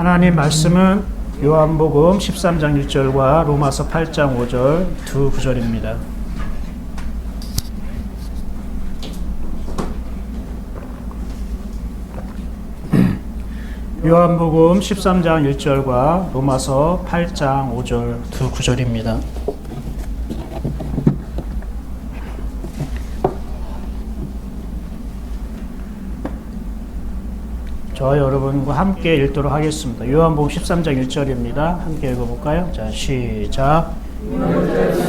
하나님 말씀은 요한복음 13장 1절과 로마서 8장 5절 두 구절입니다. 요한복음 13장 1절과 로마서 8장 5절 두 구절입니다. 저와 여러분과 함께 읽도록 하겠습니다. 요한복음 13장 1절입니다. 함께 읽어볼까요? 자, 시작.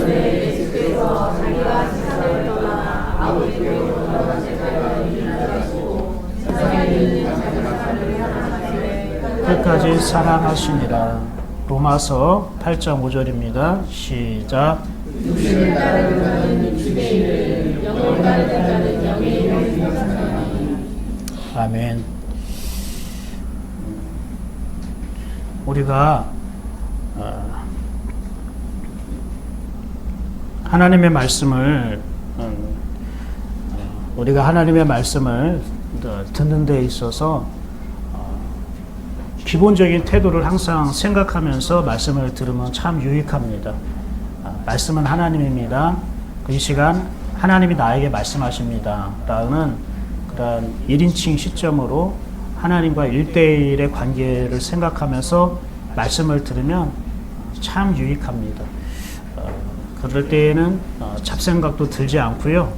예수께서 자기가 세상을 떠나 아버지께로 돌아간 제자가 일하시고 세상에 있는 자기 사람을 사랑하시되 끝까지 사랑하시니라. 로마서 8장 5절입니다. 시작. 육신을 따르는 자는 육신의 일을, 영을 따르는 자는 영의 일을 생각하니. 아멘. 우리가 하나님의 말씀을 듣는 데 있어서 기본적인 태도를 항상 생각하면서 말씀을 들으면 참 유익합니다. 말씀은 하나님입니다. 이 시간 하나님이 나에게 말씀하십니다 라는 그런 1인칭 시점으로 하나님과 1대1의 관계를 생각하면서 말씀을 들으면 참 유익합니다. 그럴 때에는 잡생각도 들지 않고요.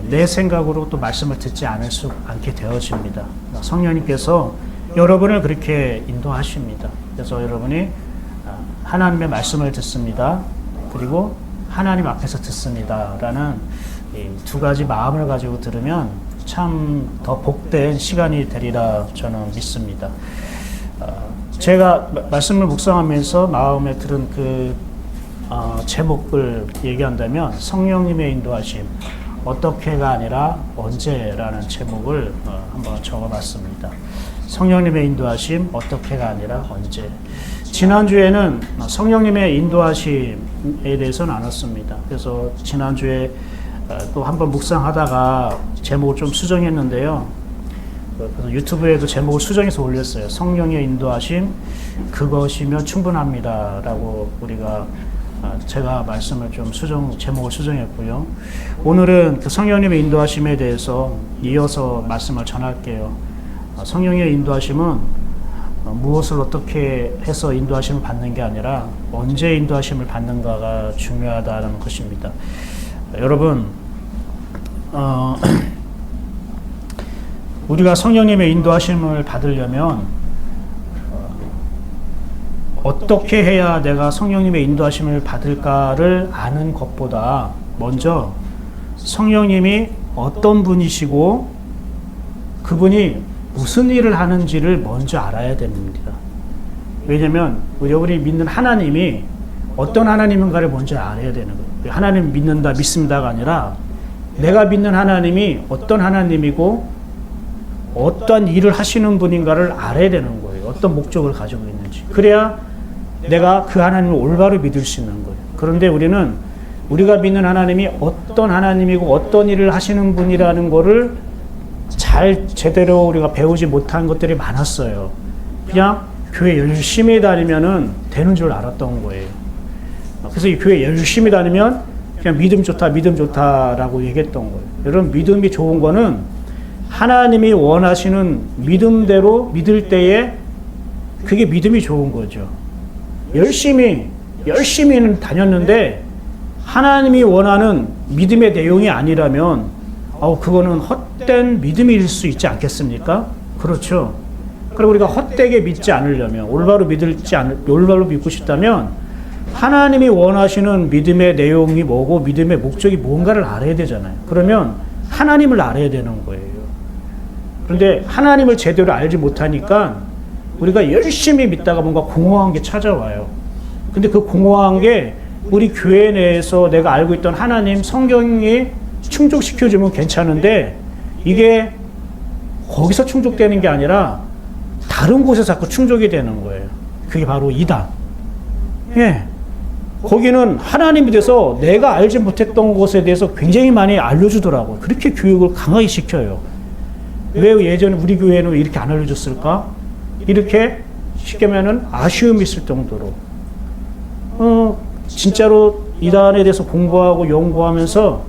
내 생각으로 또 말씀을 듣지 않게 되어집니다. 성령님께서 여러분을 그렇게 인도하십니다. 그래서 여러분이 하나님의 말씀을 듣습니다. 그리고 하나님 앞에서 듣습니다. 라는 이 두 가지 마음을 가지고 들으면 참 더 복된 시간이 되리라 저는 믿습니다. 제가 말씀을 묵상하면서 마음에 들은 그 제목을 얘기한다면 성령님의 인도하심, 어떻게가 아니라 언제라는 제목을 한번 적어봤습니다. 성령님의 인도하심, 어떻게가 아니라 언제. 지난주에는 성령님의 인도하심에 대해서 나눴습니다. 그래서 지난주에 또 한번 묵상하다가 제목을 좀 수정했는데요. 그래서 유튜브에도 제목을 수정해서 올렸어요. 성령의 인도하심, 그것이면 충분합니다 라고 제가 말씀을 좀 제목을 수정했고요. 오늘은 그 성령님의 인도하심에 대해서 이어서 말씀을 전할게요. 성령의 인도하심은 무엇을 어떻게 해서 인도하심을 받는 게 아니라 언제 인도하심을 받는가가 중요하다는 것입니다. 여러분, 우리가 성령님의 인도하심을 받으려면 어떻게 해야 내가 성령님의 인도하심을 받을까를 아는 것보다 먼저 성령님이 어떤 분이시고 그분이 무슨 일을 하는지를 먼저 알아야 됩니다. 왜냐하면 여러분이 믿는 하나님이 어떤 하나님인가를 먼저 알아야 되는 거예요. 하나님 믿습니다가 아니라 내가 믿는 하나님이 어떤 하나님이고 어떤 일을 하시는 분인가를 알아야 되는 거예요. 어떤 목적을 가지고 있는지. 그래야 내가 그 하나님을 올바로 믿을 수 있는 거예요. 그런데 우리가 믿는 하나님이 어떤 하나님이고 어떤 일을 하시는 분이라는 거를 제대로 우리가 배우지 못한 것들이 많았어요. 그냥 교회 열심히 다니면은 되는 줄 알았던 거예요. 그래서 이 교회 열심히 다니면 그냥 믿음 좋다라고 얘기했던 거예요. 여러분, 믿음이 좋은 거는 하나님이 원하시는 믿음대로 믿을 때에 그게 믿음이 좋은 거죠. 열심히는 다녔는데 하나님이 원하는 믿음의 내용이 아니라면 그거는 헛된 믿음일 수 있지 않겠습니까? 그렇죠. 그리고 우리가 헛되게 믿지 않으려면 올바로 믿고 싶다면 하나님이 원하시는 믿음의 내용이 뭐고 믿음의 목적이 뭔가를 알아야 되잖아요. 그러면 하나님을 알아야 되는 거예요. 그런데 하나님을 제대로 알지 못하니까 우리가 열심히 믿다가 뭔가 공허한 게 찾아와요. 근데 그 공허한 게 우리 교회 내에서 내가 알고 있던 하나님, 성경이 충족시켜주면 괜찮은데 이게 거기서 충족되는 게 아니라 다른 곳에서 자꾸 충족이 되는 거예요. 그게 바로 이단. 예. 거기는 하나님에 대해서 내가 알지 못했던 것에 대해서 굉장히 많이 알려주더라고요. 그렇게 교육을 강하게 시켜요. 왜 예전에 우리 교회는 이렇게 안 알려줬을까? 이렇게 쉽게 하면은 아쉬움이 있을 정도로 진짜로 이단에 대해서 공부하고 연구하면서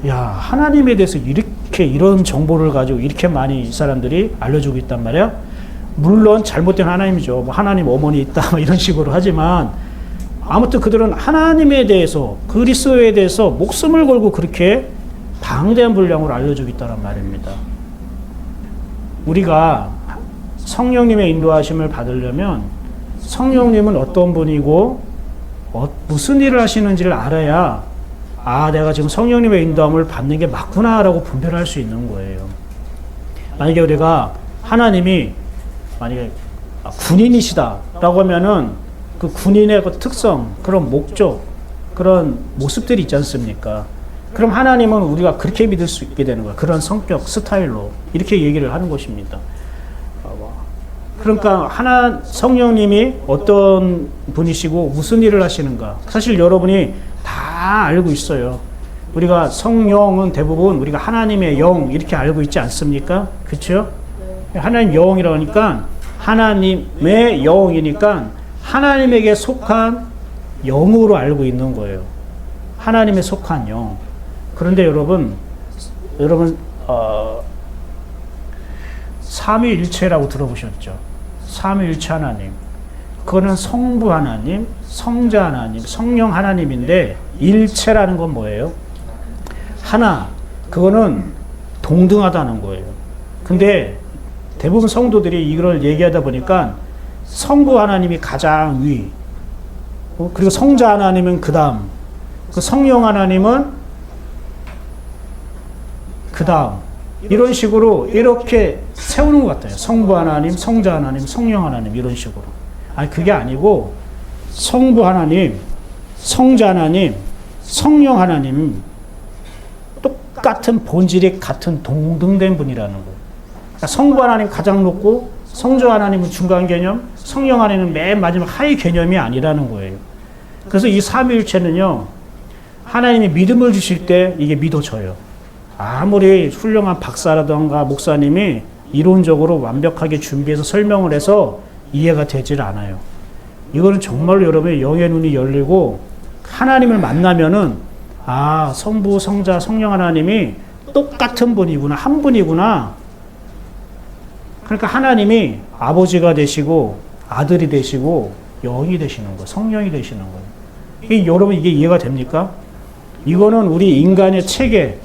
야, 하나님에 대해서 이렇게 이런 정보를 가지고 이렇게 많이 이 사람들이 알려주고 있단 말이야. 물론 잘못된 하나님이죠. 뭐 하나님 어머니 있다 뭐 이런 식으로 하지만 아무튼 그들은 하나님에 대해서 그리스도에 대해서 목숨을 걸고 그렇게 방대한 분량으로 알려주고 있다는 말입니다. 우리가 성령님의 인도하심을 받으려면 성령님은 어떤 분이고 무슨 일을 하시는지를 알아야 아, 내가 지금 성령님의 인도함을 받는 게 맞구나라고 분별할 수 있는 거예요. 만약에 우리가 하나님이 만약에 군인이시다라고 하면은 그 군인의 그 특성, 그런 목적, 그런 모습들이 있지 않습니까? 그럼 하나님은 우리가 그렇게 믿을 수 있게 되는 거예요. 그런 성격, 스타일로 이렇게 얘기를 하는 것입니다. 그러니까 성령님이 어떤 분이시고 무슨 일을 하시는가 사실 여러분이 다 알고 있어요. 우리가 성령은 대부분 우리가 하나님의 영 이렇게 알고 있지 않습니까? 그렇죠? 하나님 영이라고 하니까 하나님의 영이니까 하나님에게 속한 영으로 알고 있는 거예요. 하나님에 속한 영. 그런데 여러분 삼위일체라고 들어보셨죠? 삼위일체 하나님. 그거는 성부 하나님, 성자 하나님, 성령 하나님인데 일체라는 건 뭐예요? 하나. 그거는 동등하다는 거예요. 근데 대부분 성도들이 이걸 얘기하다 보니까 성부 하나님이 가장 위, 그리고 성자 하나님은 그 다음, 그 성령 하나님은 그 다음, 이런 식으로 이렇게 세우는 것 같아요. 성부 하나님, 성자 하나님, 성령 하나님 이런 식으로. 아니 그게 아니고 성부 하나님, 성자 하나님, 성령 하나님 똑같은 본질이 같은 동등된 분이라는 거예요. 그러니까 성부 하나님 가장 높고 성자 하나님은 중간 개념, 성령 하나님은 맨 마지막 하위 개념이 아니라는 거예요. 그래서 이 삼위일체는요, 하나님이 믿음을 주실 때 이게 믿어져요. 아무리 훌륭한 박사라던가 목사님이 이론적으로 완벽하게 준비해서 설명을 해서 이해가 되질 않아요. 이거는 정말로 여러분의 영의 눈이 열리고 하나님을 만나면은 아, 성부, 성자, 성령 하나님이 똑같은 분이구나, 한 분이구나. 그러니까 하나님이 아버지가 되시고 아들이 되시고 영이 되시는 거예요. 성령이 되시는 거예요. 여러분 이게 이해가 됩니까? 이거는 우리 인간의 체계,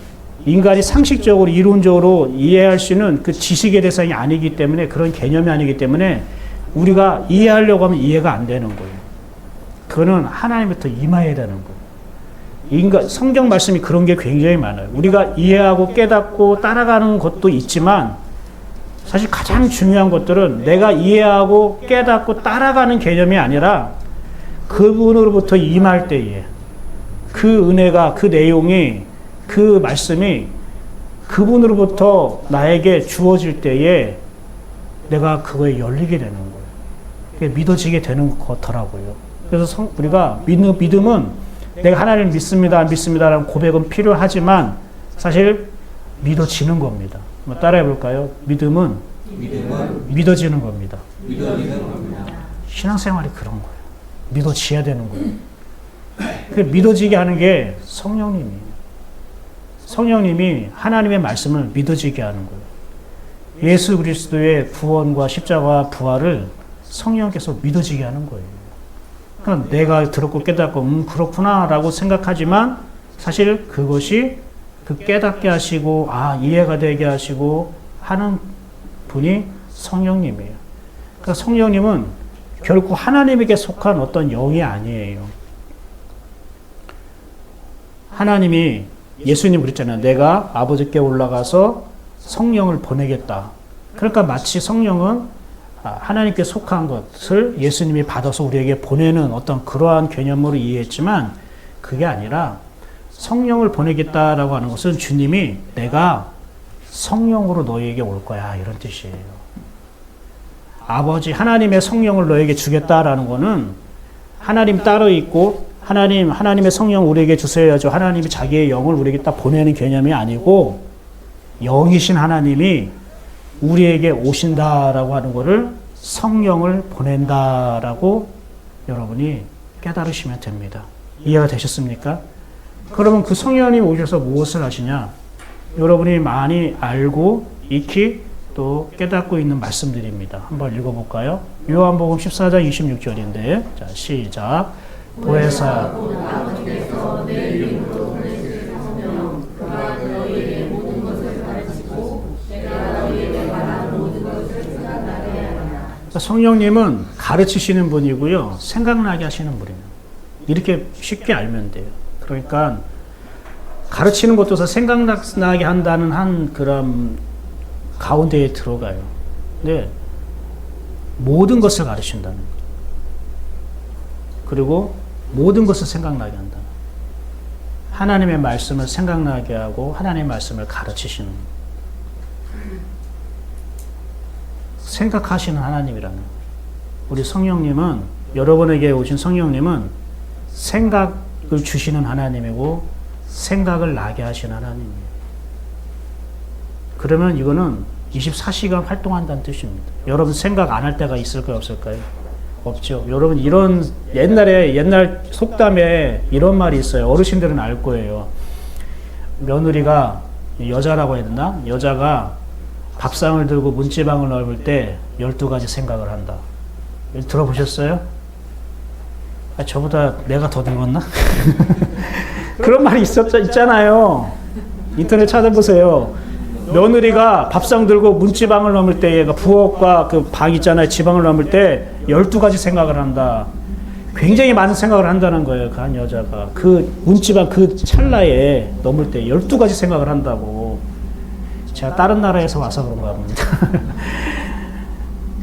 인간이 상식적으로 이론적으로 이해할 수 있는 그 지식의 대상이 아니기 때문에 그런 개념이 아니기 때문에 우리가 이해하려고 하면 이해가 안 되는 거예요. 그거는 하나님부터 임해야 되는 거예요. 성경 말씀이 그런 게 굉장히 많아요. 우리가 이해하고 깨닫고 따라가는 것도 있지만 사실 가장 중요한 것들은 내가 이해하고 깨닫고 따라가는 개념이 아니라 그분으로부터 임할 때에 그 은혜가, 그 내용이, 그 말씀이 그분으로부터 나에게 주어질 때에 내가 그거에 열리게 되는 거예요. 그게 믿어지게 되는 것 같더라고요. 그래서 우리가 믿음은 내가 하나님을 믿습니다, 안 믿습니다라는 고백은 필요하지만 사실 믿어지는 겁니다. 한번 따라해 볼까요? 믿음은 믿어지는 겁니다. 신앙생활이 그런 거예요. 믿어지어야 되는 거예요. 그 믿어지게 하는 게 성령님이에요. 성령님이 하나님의 말씀을 믿어지게 하는 거예요. 예수 그리스도의 구원과 십자가 부활을 성령께서 믿어지게 하는 거예요. 그러니까 내가 들었고 깨닫고 그렇구나라고 생각하지만 사실 그것이 그 깨닫게 하시고 이해가 되게 하시고 하는 분이 성령님이에요. 그러니까 성령님은 결코 하나님에게 속한 어떤 영이 아니에요. 하나님이 예수님 그랬잖아요. 내가 아버지께 올라가서 성령을 보내겠다. 그러니까 마치 성령은 하나님께 속한 것을 예수님이 받아서 우리에게 보내는 어떤 그러한 개념으로 이해했지만 그게 아니라 성령을 보내겠다라고 하는 것은 주님이 내가 성령으로 너희에게 올 거야 이런 뜻이에요. 아버지 하나님의 성령을 너에게 주겠다라는 거는 하나님 따로 있고 하나님의 성령 우리에게 주셔야죠. 하나님이 자기의 영을 우리에게 딱 보내는 개념이 아니고 영이신 하나님이 우리에게 오신다라고 하는 것을 성령을 보낸다라고 여러분이 깨달으시면 됩니다. 이해가 되셨습니까? 그러면 그 성령님이 오셔서 무엇을 하시냐? 여러분이 많이 알고 익히 또 깨닫고 있는 말씀들입니다. 한번 읽어볼까요? 요한복음 14장 26절인데, 자, 시작. 보혜사 성령님은 가르치시는 분이고요, 생각나게 하시는 분입니다. 이렇게 쉽게 알면 돼요. 그러니까 가르치는 것도 생각나게 한다는 한 그런 가운데에 들어가요. 근데 모든 것을 가르친다는 거예요. 그리고 모든 것을 생각나게 한다. 하나님의 말씀을 생각나게 하고 하나님의 말씀을 가르치시는, 생각하시는 하나님이라는 거예요. 우리 성령님은, 여러분에게 오신 성령님은 생각을 주시는 하나님이고 생각을 나게 하시는 하나님이에요. 그러면 이거는 24시간 활동한다는 뜻입니다. 여러분 생각 안 할 때가 있을까요, 없을까요? 없죠. 여러분 이런 옛날 속담에 이런 말이 있어요. 어르신들은 알 거예요. 며느리가, 여자라고 해야 되나? 여자가 밥상을 들고 문지방을 넓을 때 12가지 생각을 한다. 들어보셨어요? 아, 저보다 내가 더 늙었나? 그런 말이 있잖아요. 인터넷 찾아보세요. 며느리가 밥상 들고 문지방을 넘을 때, 얘가 부엌과 그 방 있잖아요. 지방을 넘을 때 12가지 생각을 한다. 굉장히 많은 생각을 한다는 거예요. 그 한 여자가. 그 문지방 그 찰나에 넘을 때 12가지 생각을 한다고. 제가 다른 나라에서 와서 그런가 봅니다.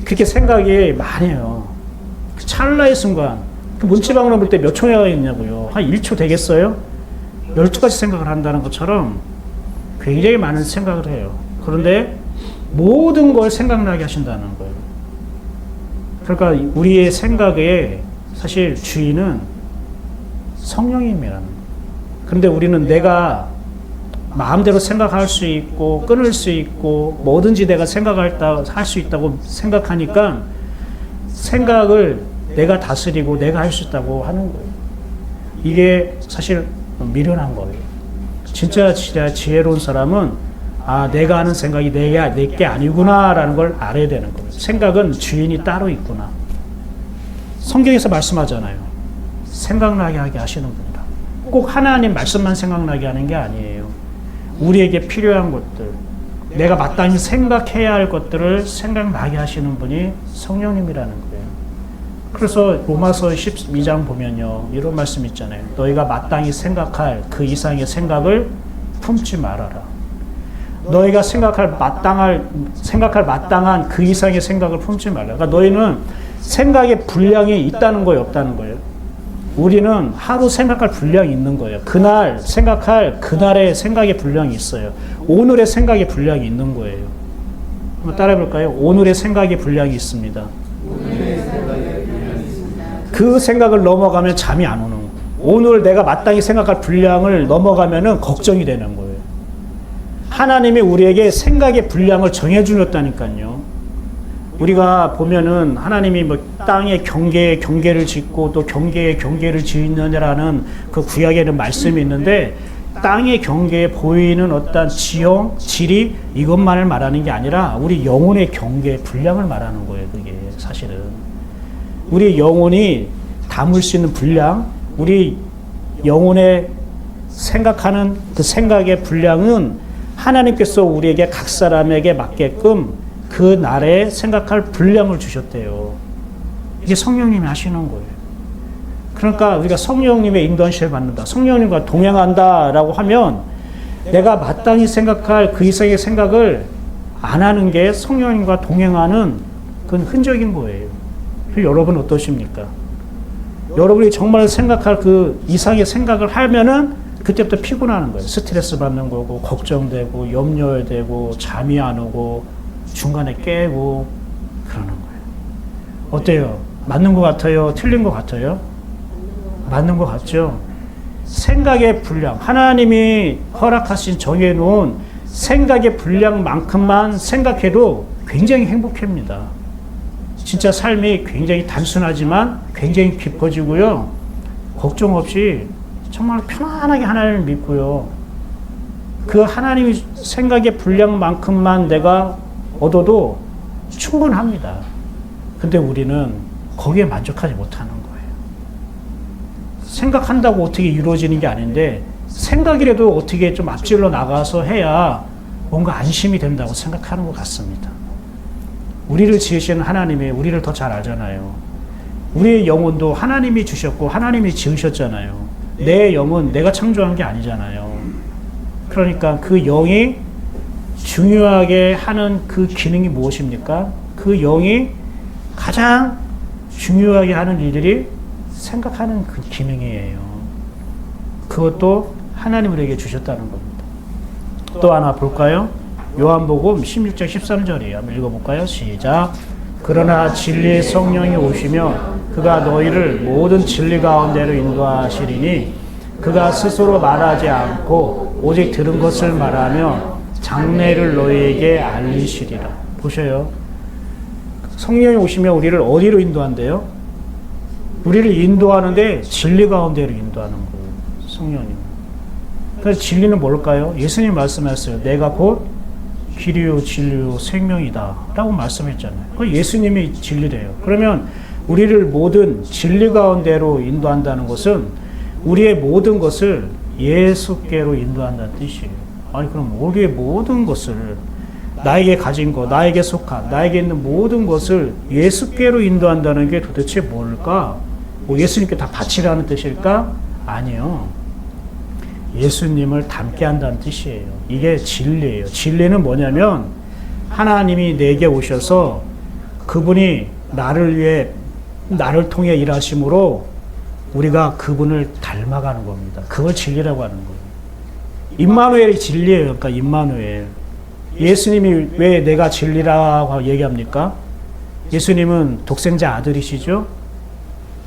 그렇게 생각이 많이 해요. 그 찰나의 순간. 그 문지방을 넘을 때 몇 초가 있냐고요. 한 1초 되겠어요? 12가지 생각을 한다는 것처럼 굉장히 많은 생각을 해요. 그런데 모든 걸 생각나게 하신다는 거예요. 그러니까 우리의 생각의 사실 주인은 성령님이라는 거예요. 그런데 우리는 내가 마음대로 생각할 수 있고 끊을 수 있고 뭐든지 내가 할 수 있다고 생각하니까 생각을 내가 다스리고 내가 할 수 있다고 하는 거예요. 이게 사실 미련한 거예요. 진짜 지혜로운 사람은 내가 하는 생각이 내게 아니구나라는 걸 알아야 되는 거예요. 생각은 주인이 따로 있구나. 성경에서 말씀하잖아요. 생각나게 하게 하시는 분이다. 꼭 하나님 말씀만 생각나게 하는 게 아니에요. 우리에게 필요한 것들, 내가 마땅히 생각해야 할 것들을 생각나게 하시는 분이 성령님이라는 거예요. 그래서 로마서 12장 보면요, 이런 말씀 있잖아요. 너희가 마땅히 생각할 그 이상의 생각을 품지 말아라. 너희가 생각할 마땅한 그 이상의 생각을 품지 말라. 그러니까 너희는 생각의 분량이 있다는 거예요, 없다는 거예요? 우리는 하루 생각할 분량이 있는 거예요. 그날 생각할 그날의 생각의 분량이 있어요. 오늘의 생각의 분량이 있는 거예요. 한번 따라해 볼까요? 오늘의 생각의 분량이 있습니다. 그 생각을 넘어가면 잠이 안 오는 거예요. 오늘 내가 마땅히 생각할 분량을 넘어가면은 걱정이 되는 거예요. 하나님이 우리에게 생각의 분량을 정해주셨다니까요. 우리가 보면은 하나님이 뭐 땅의 경계를 짓고 또 경계를 지으느냐라는 그 구약에는 말씀이 있는데, 땅의 경계에 보이는 어떤 질이 이것만을 말하는 게 아니라 우리 영혼의 경계 분량을 말하는 거예요. 그게 사실은 우리 영혼이 담을 수 있는 분량, 우리 영혼의 생각하는 그 생각의 분량은 하나님께서 우리에게 각 사람에게 맞게끔 그 날에 생각할 분량을 주셨대요. 이게 성령님이 하시는 거예요. 그러니까 우리가 성령님의 인도하심을 받는다, 성령님과 동행한다라고 하면 내가 마땅히 생각할 그 이상의 생각을 안 하는 게 성령님과 동행하는 그건 흔적인 거예요. 여러분 어떠십니까? 여러분이 정말 생각할 그 이상의 생각을 하면은 그때부터 피곤하는 거예요. 스트레스 받는 거고, 걱정되고, 염려되고, 잠이 안 오고, 중간에 깨고 그러는 거예요. 어때요? 맞는 것 같아요? 틀린 것 같아요? 맞는 것 같죠? 생각의 분량, 하나님이 허락하신 정해놓은 생각의 분량만큼만 생각해도 굉장히 행복합니다. 진짜 삶이 굉장히 단순하지만 굉장히 깊어지고요. 걱정 없이 정말 편안하게 하나님을 믿고요. 그 하나님의 생각의 분량만큼만 내가 얻어도 충분합니다. 근데 우리는 거기에 만족하지 못하는 거예요. 생각한다고 어떻게 이루어지는 게 아닌데 생각이라도 어떻게 좀 앞질러 나가서 해야 뭔가 안심이 된다고 생각하는 것 같습니다. 우리를 지으시는 하나님이 우리를 더 잘 알잖아요. 우리의 영혼도 하나님이 주셨고 하나님이 지으셨잖아요. 내 영은 내가 창조한 게 아니잖아요. 그러니까 그 영이 중요하게 하는 그 기능이 무엇입니까? 그 영이 가장 중요하게 하는 일들이 생각하는 그 기능이에요. 그것도 하나님 우리에게 주셨다는 겁니다. 또 하나 볼까요? 요한복음 16장 13절이에요. 한번 읽어볼까요? 시작. 그러나 진리의 성령이 오시며 그가 너희를 모든 진리 가운데로 인도하시리니 그가 스스로 말하지 않고 오직 들은 것을 말하며 장래를 너희에게 알리시리라. 보셔요. 성령이 오시면 우리를 어디로 인도한대요? 우리를 인도하는데 진리 가운데로 인도하는 거예요. 성령님. 그래서 진리는 뭘까요? 예수님 말씀하셨어요. 내가 곧 길이요 진리요 생명이다 라고 말씀했잖아요. 그 예수님이 진리래요. 그러면 우리를 모든 진리 가운데로 인도한다는 것은 우리의 모든 것을 예수께로 인도한다는 뜻이에요. 아니 그럼 우리의 모든 것을 나에게 가진 것, 나에게 속한, 나에게 있는 모든 것을 예수께로 인도한다는 게 도대체 뭘까? 뭐 예수님께 다 바치라는 뜻일까? 아니요. 예수님을 닮게 한다는 뜻이에요. 이게 진리예요. 진리는 뭐냐면 하나님이 내게 오셔서 그분이 나를 위해 나를 통해 일하심으로 우리가 그분을 닮아가는 겁니다. 그걸 진리라고 하는 거예요. 임마누엘이 진리예요. 그러니까 임마누엘. 예수님이 왜 내가 진리라고 얘기합니까? 예수님은 독생자 아들이시죠.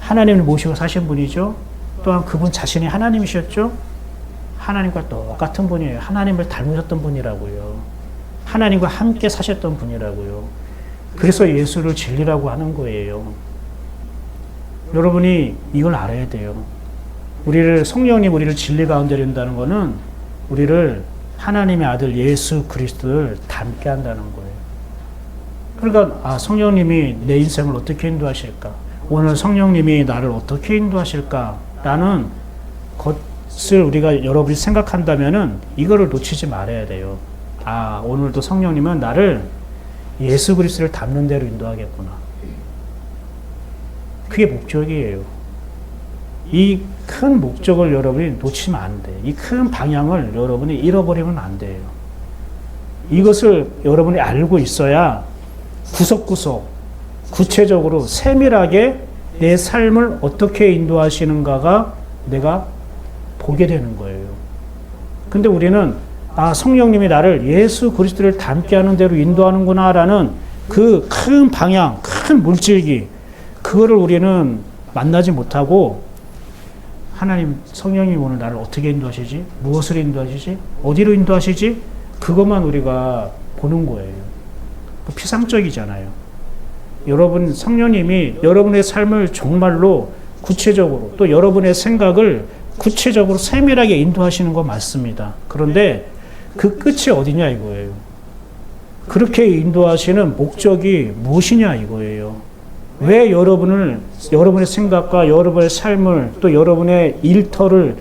하나님을 모시고 사신 분이죠. 또한 그분 자신이 하나님이셨죠. 하나님과 똑같은 분이에요. 하나님을 닮으셨던 분이라고요. 하나님과 함께 사셨던 분이라고요. 그래서 예수를 진리라고 하는 거예요. 여러분이 이걸 알아야 돼요. 성령님 우리를 진리 가운데 린다는 것은 우리를 하나님의 아들 예수 그리스도를 닮게 한다는 거예요. 그러니까 성령님이 내 인생을 어떻게 인도하실까? 오늘 성령님이 나를 어떻게 인도하실까라는 것을 우리가 여러분이 생각한다면은 이거를 놓치지 말아야 돼요. 오늘도 성령님은 나를 예수 그리스도를 닮는 대로 인도하겠구나. 그게 목적이에요. 이 큰 목적을 여러분이 놓치면 안 돼요. 이 큰 방향을 여러분이 잃어버리면 안 돼요. 이것을 여러분이 알고 있어야 구석구석 구체적으로 세밀하게 내 삶을 어떻게 인도하시는가가 내가 보게 되는 거예요. 근데 우리는 성령님이 나를 예수 그리스도를 닮게 하는 대로 인도하는구나라는 그 큰 방향, 큰 물질기 그거를 우리는 만나지 못하고 하나님 성령님 오늘 나를 어떻게 인도하시지? 무엇을 인도하시지? 어디로 인도하시지? 그것만 우리가 보는 거예요. 피상적이잖아요. 여러분 성령님이 여러분의 삶을 정말로 구체적으로 또 여러분의 생각을 구체적으로 세밀하게 인도하시는 거 맞습니다. 그런데 그 끝이 어디냐 이거예요. 그렇게 인도하시는 목적이 무엇이냐 이거예요. 왜 여러분의 생각과 여러분의 삶을 또 여러분의 일터를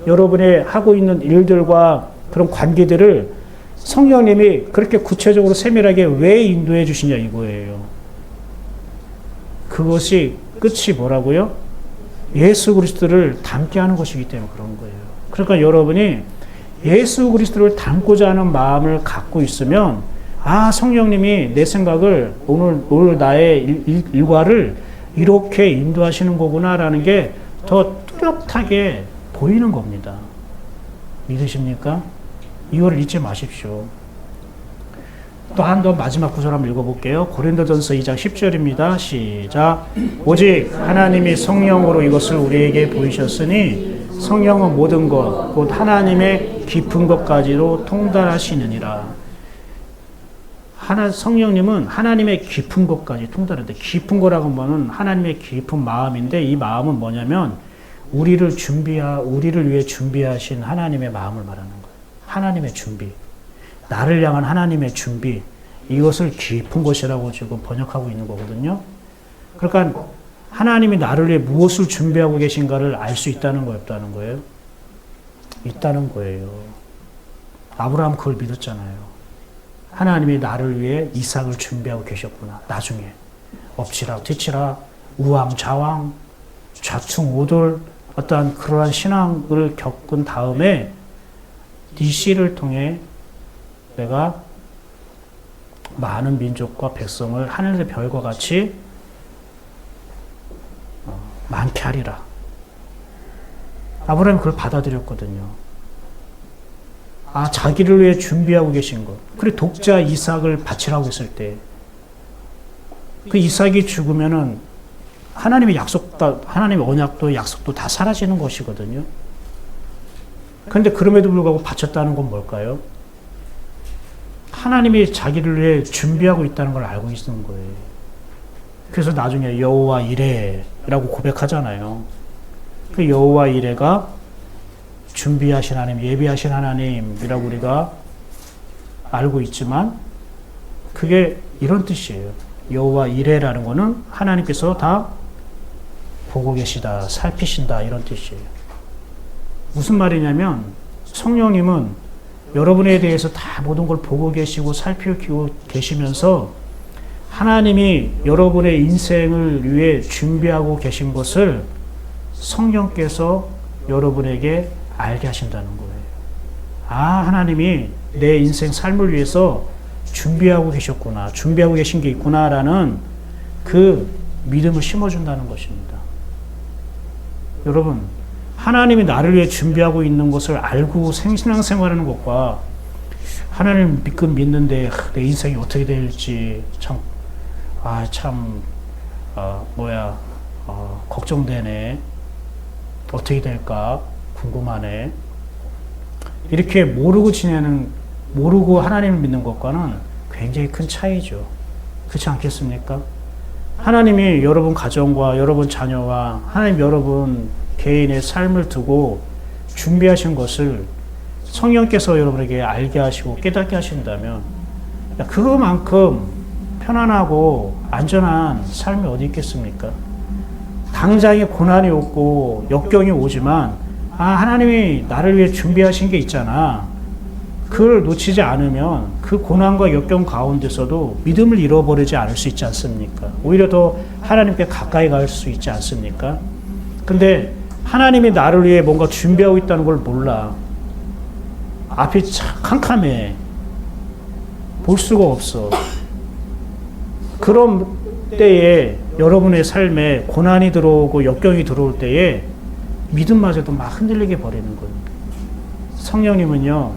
여러분의 하고 있는 일들과 그런 관계들을 성령님이 그렇게 구체적으로 세밀하게 왜 인도해 주시냐 이거예요. 그것이 끝이 뭐라고요? 예수 그리스도를 닮게 하는 것이기 때문에 그런 거예요. 그러니까 여러분이 예수 그리스도를 닮고자 하는 마음을 갖고 있으면 성령님이 내 생각을 오늘 나의 일과를 이렇게 인도하시는 거구나라는 게 더 뚜렷하게 보이는 겁니다. 믿으십니까? 이거를 잊지 마십시오. 또 한 번 마지막 구절 한번 읽어볼게요. 고린도전서 2장 10절입니다. 시작. 오직 하나님이 성령으로 이것을 우리에게 보이셨으니 성령은 모든 것, 곧 하나님의 깊은 것까지로 통달하시느니라. 성령님은 하나님의 깊은 것까지 통달한다. 깊은 거라고 하면 하나님의 깊은 마음인데 이 마음은 뭐냐면 우리를 위해 준비하신 하나님의 마음을 말하는 거예요. 하나님의 준비. 나를 향한 하나님의 준비. 이것을 깊은 것이라고 지금 번역하고 있는 거거든요. 그러니까 하나님이 나를 위해 무엇을 준비하고 계신가를 알 수 있다는 거예요, 없다는 거예요? 있다는 거예요. 아브라함 그걸 믿었잖아요. 하나님이 나를 위해 이삭을 준비하고 계셨구나. 나중에 엎치라 뒤치라 우왕좌왕 좌충우돌 어떠한 그러한 신앙을 겪은 다음에 네 씨를 통해 내가 많은 민족과 백성을 하늘의 별과 같이 많게 하리라. 아브라함이 그걸 받아들였거든요. 자기를 위해 준비하고 계신 것. 그리고 독자 이삭을 바치라고 했을 때, 그 이삭이 죽으면은 하나님의 하나님의 언약도 약속도 다 사라지는 것이거든요. 그런데 그럼에도 불구하고 바쳤다는 건 뭘까요? 하나님이 자기를 위해 준비하고 있다는 걸 알고 있는 거예요. 그래서 나중에 여호와 이레라고 고백하잖아요. 그 여호와 이레가 준비하신 하나님, 예비하신 하나님이라고 우리가 알고 있지만 그게 이런 뜻이에요. 여호와 이레라는 거는 하나님께서 다 보고 계시다, 살피신다 이런 뜻이에요. 무슨 말이냐면 성령님은 여러분에 대해서 다 모든 걸 보고 계시고 살피고 계시면서 하나님이 여러분의 인생을 위해 준비하고 계신 것을 성령께서 여러분에게 알게 하신다는 거예요. 하나님이 내 인생 삶을 위해서 준비하고 계셨구나, 준비하고 계신 게 있구나라는 그 믿음을 심어준다는 것입니다. 여러분, 하나님이 나를 위해 준비하고 있는 것을 알고 신앙생활하는 것과 하나님 믿는데 내 인생이 어떻게 될지 걱정되네. 어떻게 될까? 궁금하네. 이렇게 모르고 하나님을 믿는 것과는 굉장히 큰 차이죠. 그렇지 않겠습니까? 하나님이 여러분 가정과 여러분 자녀와 하나님 여러분 개인의 삶을 두고 준비하신 것을 성령께서 여러분에게 알게 하시고 깨닫게 하신다면 그거만큼 편안하고 안전한 삶이 어디 있겠습니까? 당장에 고난이 오고 역경이 오지만 하나님이 나를 위해 준비하신 게 있잖아. 그걸 놓치지 않으면 그 고난과 역경 가운데서도 믿음을 잃어버리지 않을 수 있지 않습니까? 오히려 더 하나님께 가까이 갈 수 있지 않습니까? 근데 하나님이 나를 위해 뭔가 준비하고 있다는 걸 몰라. 앞이 캄캄해. 볼 수가 없어. 그런 때에 여러분의 삶에 고난이 들어오고 역경이 들어올 때에 믿음마저도 막 흔들리게 버리는 거예요. 성령님은요,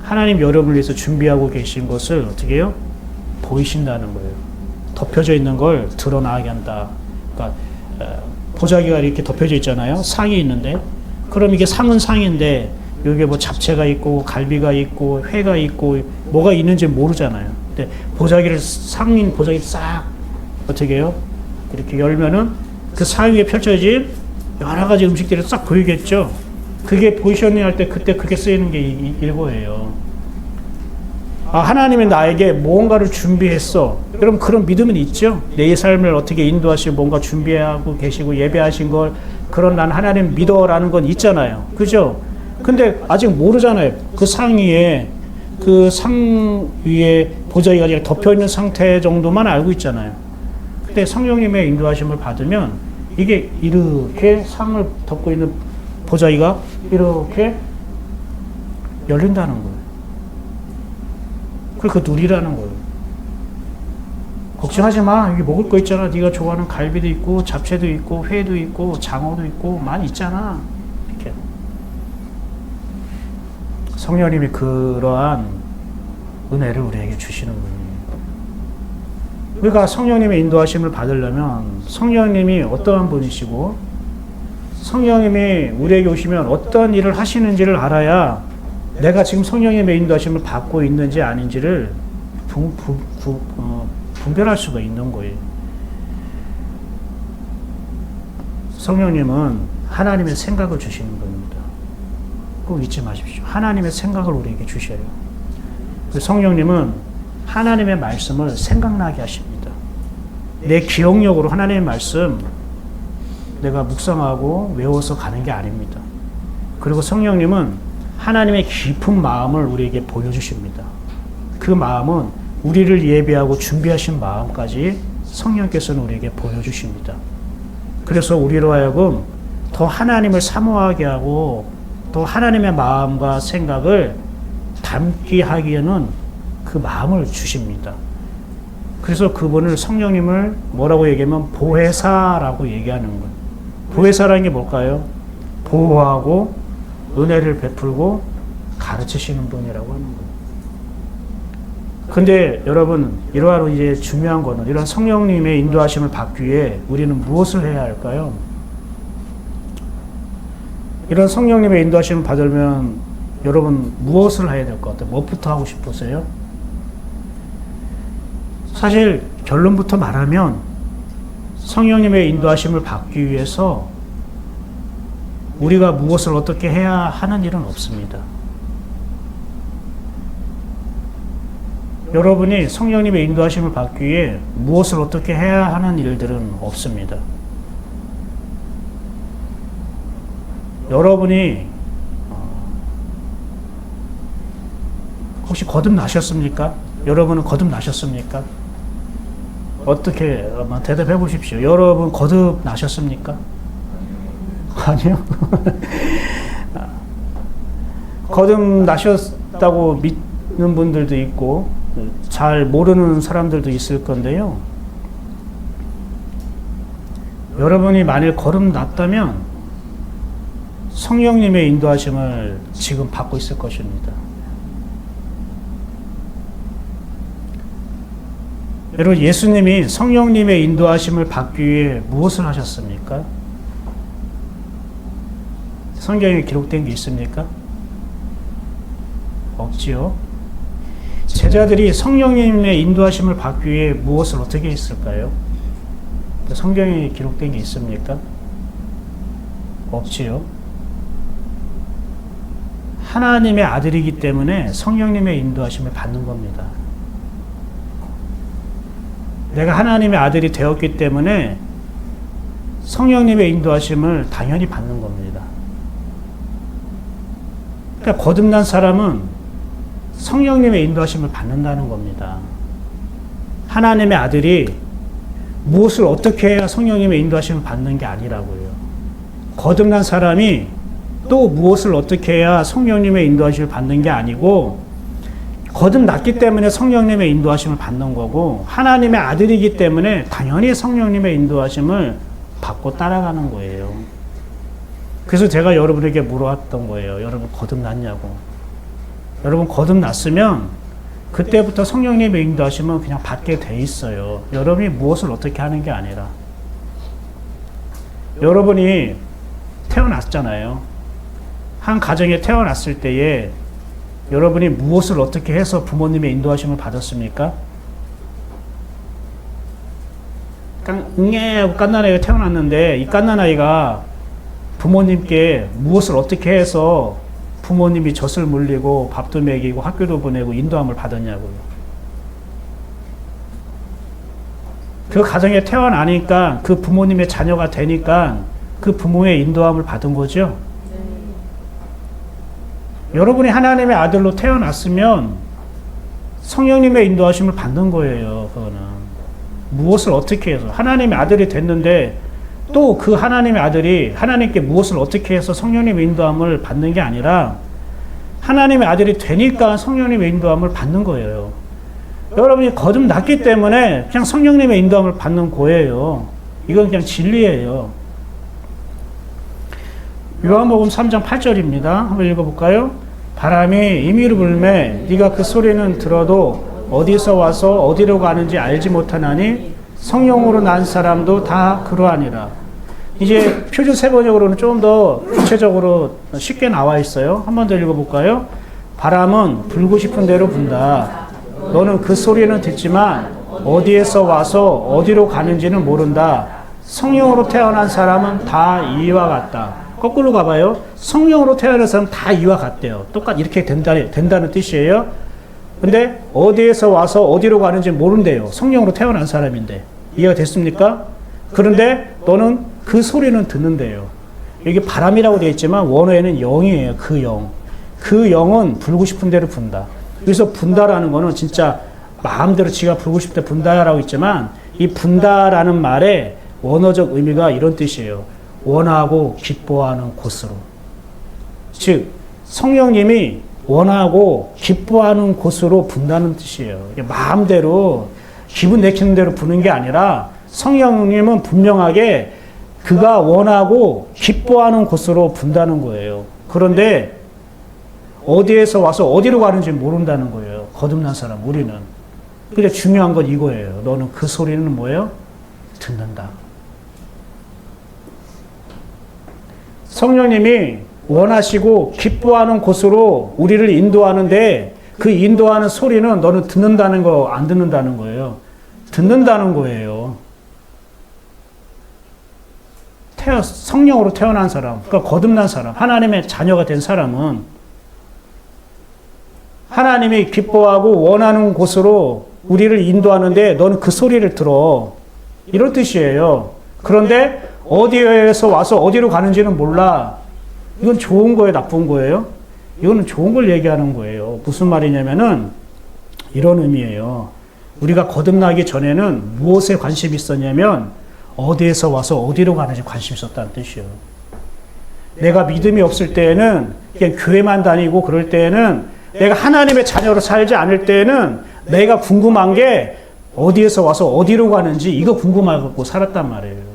하나님 여러분을 위해서 준비하고 계신 것을 어떻게 해요? 보이신다는 거예요. 덮여져 있는 걸 드러나게 한다. 그러니까 보자기가 이렇게 덮여져 있잖아요. 상이 있는데, 그럼 이게 상은 상인데 여기에 뭐 잡채가 있고 갈비가 있고 회가 있고 뭐가 있는지 모르잖아요. 근데 상인 보자기를 싹 어떻게 해요? 이렇게 열면은 그 상 위에 펼쳐진 여러 가지 음식들이 싹 보이겠죠. 그게 포지셔닝 할 때 그때 그게 쓰이는 게 이거예요. 하나님이 나에게 뭔가를 준비했어. 여러분 그런 믿음은 있죠? 내 삶을 어떻게 인도하시고 뭔가 준비하고 계시고 예배하신 걸 그런 난 하나님 믿어라는 건 있잖아요. 그죠? 근데 아직 모르잖아요. 그 상 위에 보자기가 덮여있는 상태 정도만 알고 있잖아요. 근데 성령님의 인도하심을 받으면 이게 이렇게 상을 덮고 있는 보자기가 이렇게 열린다는 거예요. 그걸 누리라는 거예요. 걱정하지 마. 여기 먹을 거 있잖아. 네가 좋아하는 갈비도 있고 잡채도 있고 회도 있고 장어도 있고 많이 있잖아. 이렇게. 성령님이 그러한 은혜를 우리에게 주시는 분이에요. 우리가 성령님의 인도하심을 받으려면 성령님이 어떠한 분이시고 성령님이 우리에게 오시면 어떤 일을 하시는지를 알아야 내가 지금 성령님의 인도하심을 받고 있는지 아닌지를 분별할 수가 있는 거예요. 성령님은 하나님의 생각을 주시는 겁니다. 꼭 잊지 마십시오. 하나님의 생각을 우리에게 주셔요. 성령님은 하나님의 말씀을 생각나게 하십니다. 내 기억력으로 하나님의 말씀 내가 묵상하고 외워서 가는 게 아닙니다. 그리고 성령님은 하나님의 깊은 마음을 우리에게 보여주십니다. 그 마음은 우리를 예배하고 준비하신 마음까지 성령께서는 우리에게 보여주십니다. 그래서 우리로 하여금 더 하나님을 사모하게 하고 또 하나님의 마음과 생각을 담게 하기에는 그 마음을 주십니다. 그래서 그분을 성령님을 뭐라고 얘기하면 보혜사라고 얘기하는 거예요. 보혜사라는 게 뭘까요? 보호하고 은혜를 베풀고 가르치시는 분이라고 하는 거예요. 근데 여러분, 이러한 이제 중요한 거는 이런 성령님의 인도하심을 받기 위해 우리는 무엇을 해야 할까요? 이런 성령님의 인도하심을 받으려면 여러분 무엇을 해야 될 것 같아요? 뭐부터 하고 싶으세요? 사실 결론부터 말하면 성령님의 인도하심을 받기 위해서 우리가 무엇을 어떻게 해야 하는 일은 없습니다. 여러분이 성령님의 인도하심을 받기 위해 무엇을 어떻게 해야 하는 일들은 없습니다. 여러분이 혹시 거듭나셨습니까? 여러분은 거듭나셨습니까? 어떻게 대답해 보십시오. 여러분 거듭나셨습니까? 아니요. 거듭나셨다고 믿는 분들도 있고 잘 모르는 사람들도 있을 건데요. 여러분이 만일 거듭났다면 성령님의 인도하심을 지금 받고 있을 것입니다. 여러분, 예수님이 성령님의 인도하심을 받기 위해 무엇을 하셨습니까? 성경에 기록된 게 있습니까? 없지요. 제자들이 성령님의 인도하심을 받기 위해 무엇을 어떻게 했을까요? 성경에 기록된 게 있습니까? 없지요. 하나님의 아들이기 때문에 성령님의 인도하심을 받는 겁니다. 내가 하나님의 아들이 되었기 때문에 성령님의 인도하심을 당연히 받는 겁니다. 그러니까 거듭난 사람은 성령님의 인도하심을 받는다는 겁니다. 하나님의 아들이 무엇을 어떻게 해야 성령님의 인도하심을 받는 게 아니라고요. 거듭난 사람이 또 무엇을 어떻게 해야 성령님의 인도하심을 받는 게 아니고 거듭났기 때문에 성령님의 인도하심을 받는 거고 하나님의 아들이기 때문에 당연히 성령님의 인도하심을 받고 따라가는 거예요. 그래서 제가 여러분에게 물어왔던 거예요. 여러분 거듭났냐고. 여러분 거듭났으면 그때부터 성령님의 인도하심은 그냥 받게 돼 있어요. 여러분이 무엇을 어떻게 하는 게 아니라. 여러분이 태어났잖아요. 한 가정에 태어났을 때에 여러분이 무엇을 어떻게 해서 부모님의 인도하심을 받았습니까? 응애 하고 갓난아이가 태어났는데 이 갓난아이가 부모님께 무엇을 어떻게 해서 부모님이 젖을 물리고 밥도 먹이고 학교도 보내고 인도함을 받았냐고요. 그 가정에 태어나니까 그 부모님의 자녀가 되니까 그 부모의 인도함을 받은 거죠. 여러분이 하나님의 아들로 태어났으면 성령님의 인도하심을 받는 거예요. 그거는 무엇을 어떻게 해서 하나님의 아들이 됐는데 또 그 하나님의 아들이 하나님께 무엇을 어떻게 해서 성령님의 인도함을 받는 게 아니라 하나님의 아들이 되니까 성령님의 인도함을 받는 거예요. 여러분이 거듭났기 때문에 그냥 성령님의 인도함을 받는 거예요. 이건 그냥 진리예요. 요한복음 3장 8절입니다. 한번 읽어볼까요? 바람이 임의로 불매 네가 그 소리는 들어도 어디서 와서 어디로 가는지 알지 못하나니 성령으로 난 사람도 다 그러하니라. 이제 표준 세번역으로는 좀 더 구체적으로 쉽게 나와 있어요. 한 번 더 읽어볼까요? 바람은 불고 싶은 대로 분다. 너는 그 소리는 듣지만 어디에서 와서 어디로 가는지는 모른다. 성령으로 태어난 사람은 다 이와 같다. 거꾸로 가봐요. 성령으로 태어난 사람은 다 이와 같대요. 똑같이 이렇게 된다는 뜻이에요. 근데 어디에서 와서 어디로 가는지 모른대요. 성령으로 태어난 사람인데. 이해가 됐습니까? 그런데 너는 그 소리는 듣는데요. 여기 바람이라고 되어 있지만 원어에는 영이에요. 그 영. 그 영은 불고 싶은 대로 분다. 그래서 분다라는 거는 진짜 마음대로 지가 불고 싶을 때 분다라고 있지만 이 분다라는 말의 원어적 의미가 이런 뜻이에요. 원하고 기뻐하는 곳으로. 즉 성령님이 원하고 기뻐하는 곳으로 분다는 뜻이에요. 마음대로 기분 내키는 대로 부는 게 아니라 성령님은 분명하게 그가 원하고 기뻐하는 곳으로 분다는 거예요. 그런데 어디에서 와서 어디로 가는지 모른다는 거예요. 거듭난 사람, 우리는. 근데 중요한 건 이거예요. 너는 그 소리는 뭐예요? 듣는다. 성령님이 원하시고 기뻐하는 곳으로 우리를 인도하는데 그 인도하는 소리는 너는 듣는다는 거, 안 듣는다는 거예요. 듣는다는 거예요. 성령으로 태어난 사람, 그러니까 거듭난 사람, 하나님의 자녀가 된 사람은 하나님이 기뻐하고 원하는 곳으로 우리를 인도하는데 너는 그 소리를 들어. 이런 뜻이에요. 그런데 어디에서 와서 어디로 가는지는 몰라. 이건 좋은 거예요, 나쁜 거예요? 이거는 좋은 걸 얘기하는 거예요. 무슨 말이냐면은 이런 의미예요. 우리가 거듭나기 전에는 무엇에 관심이 있었냐면 어디에서 와서 어디로 가는지 관심이 있었다는 뜻이에요. 내가 믿음이 없을 때에는 그냥 교회만 다니고 그럴 때에는 내가 하나님의 자녀로 살지 않을 때에는 내가 궁금한 게 어디에서 와서 어디로 가는지 이거 궁금하고 살았단 말이에요.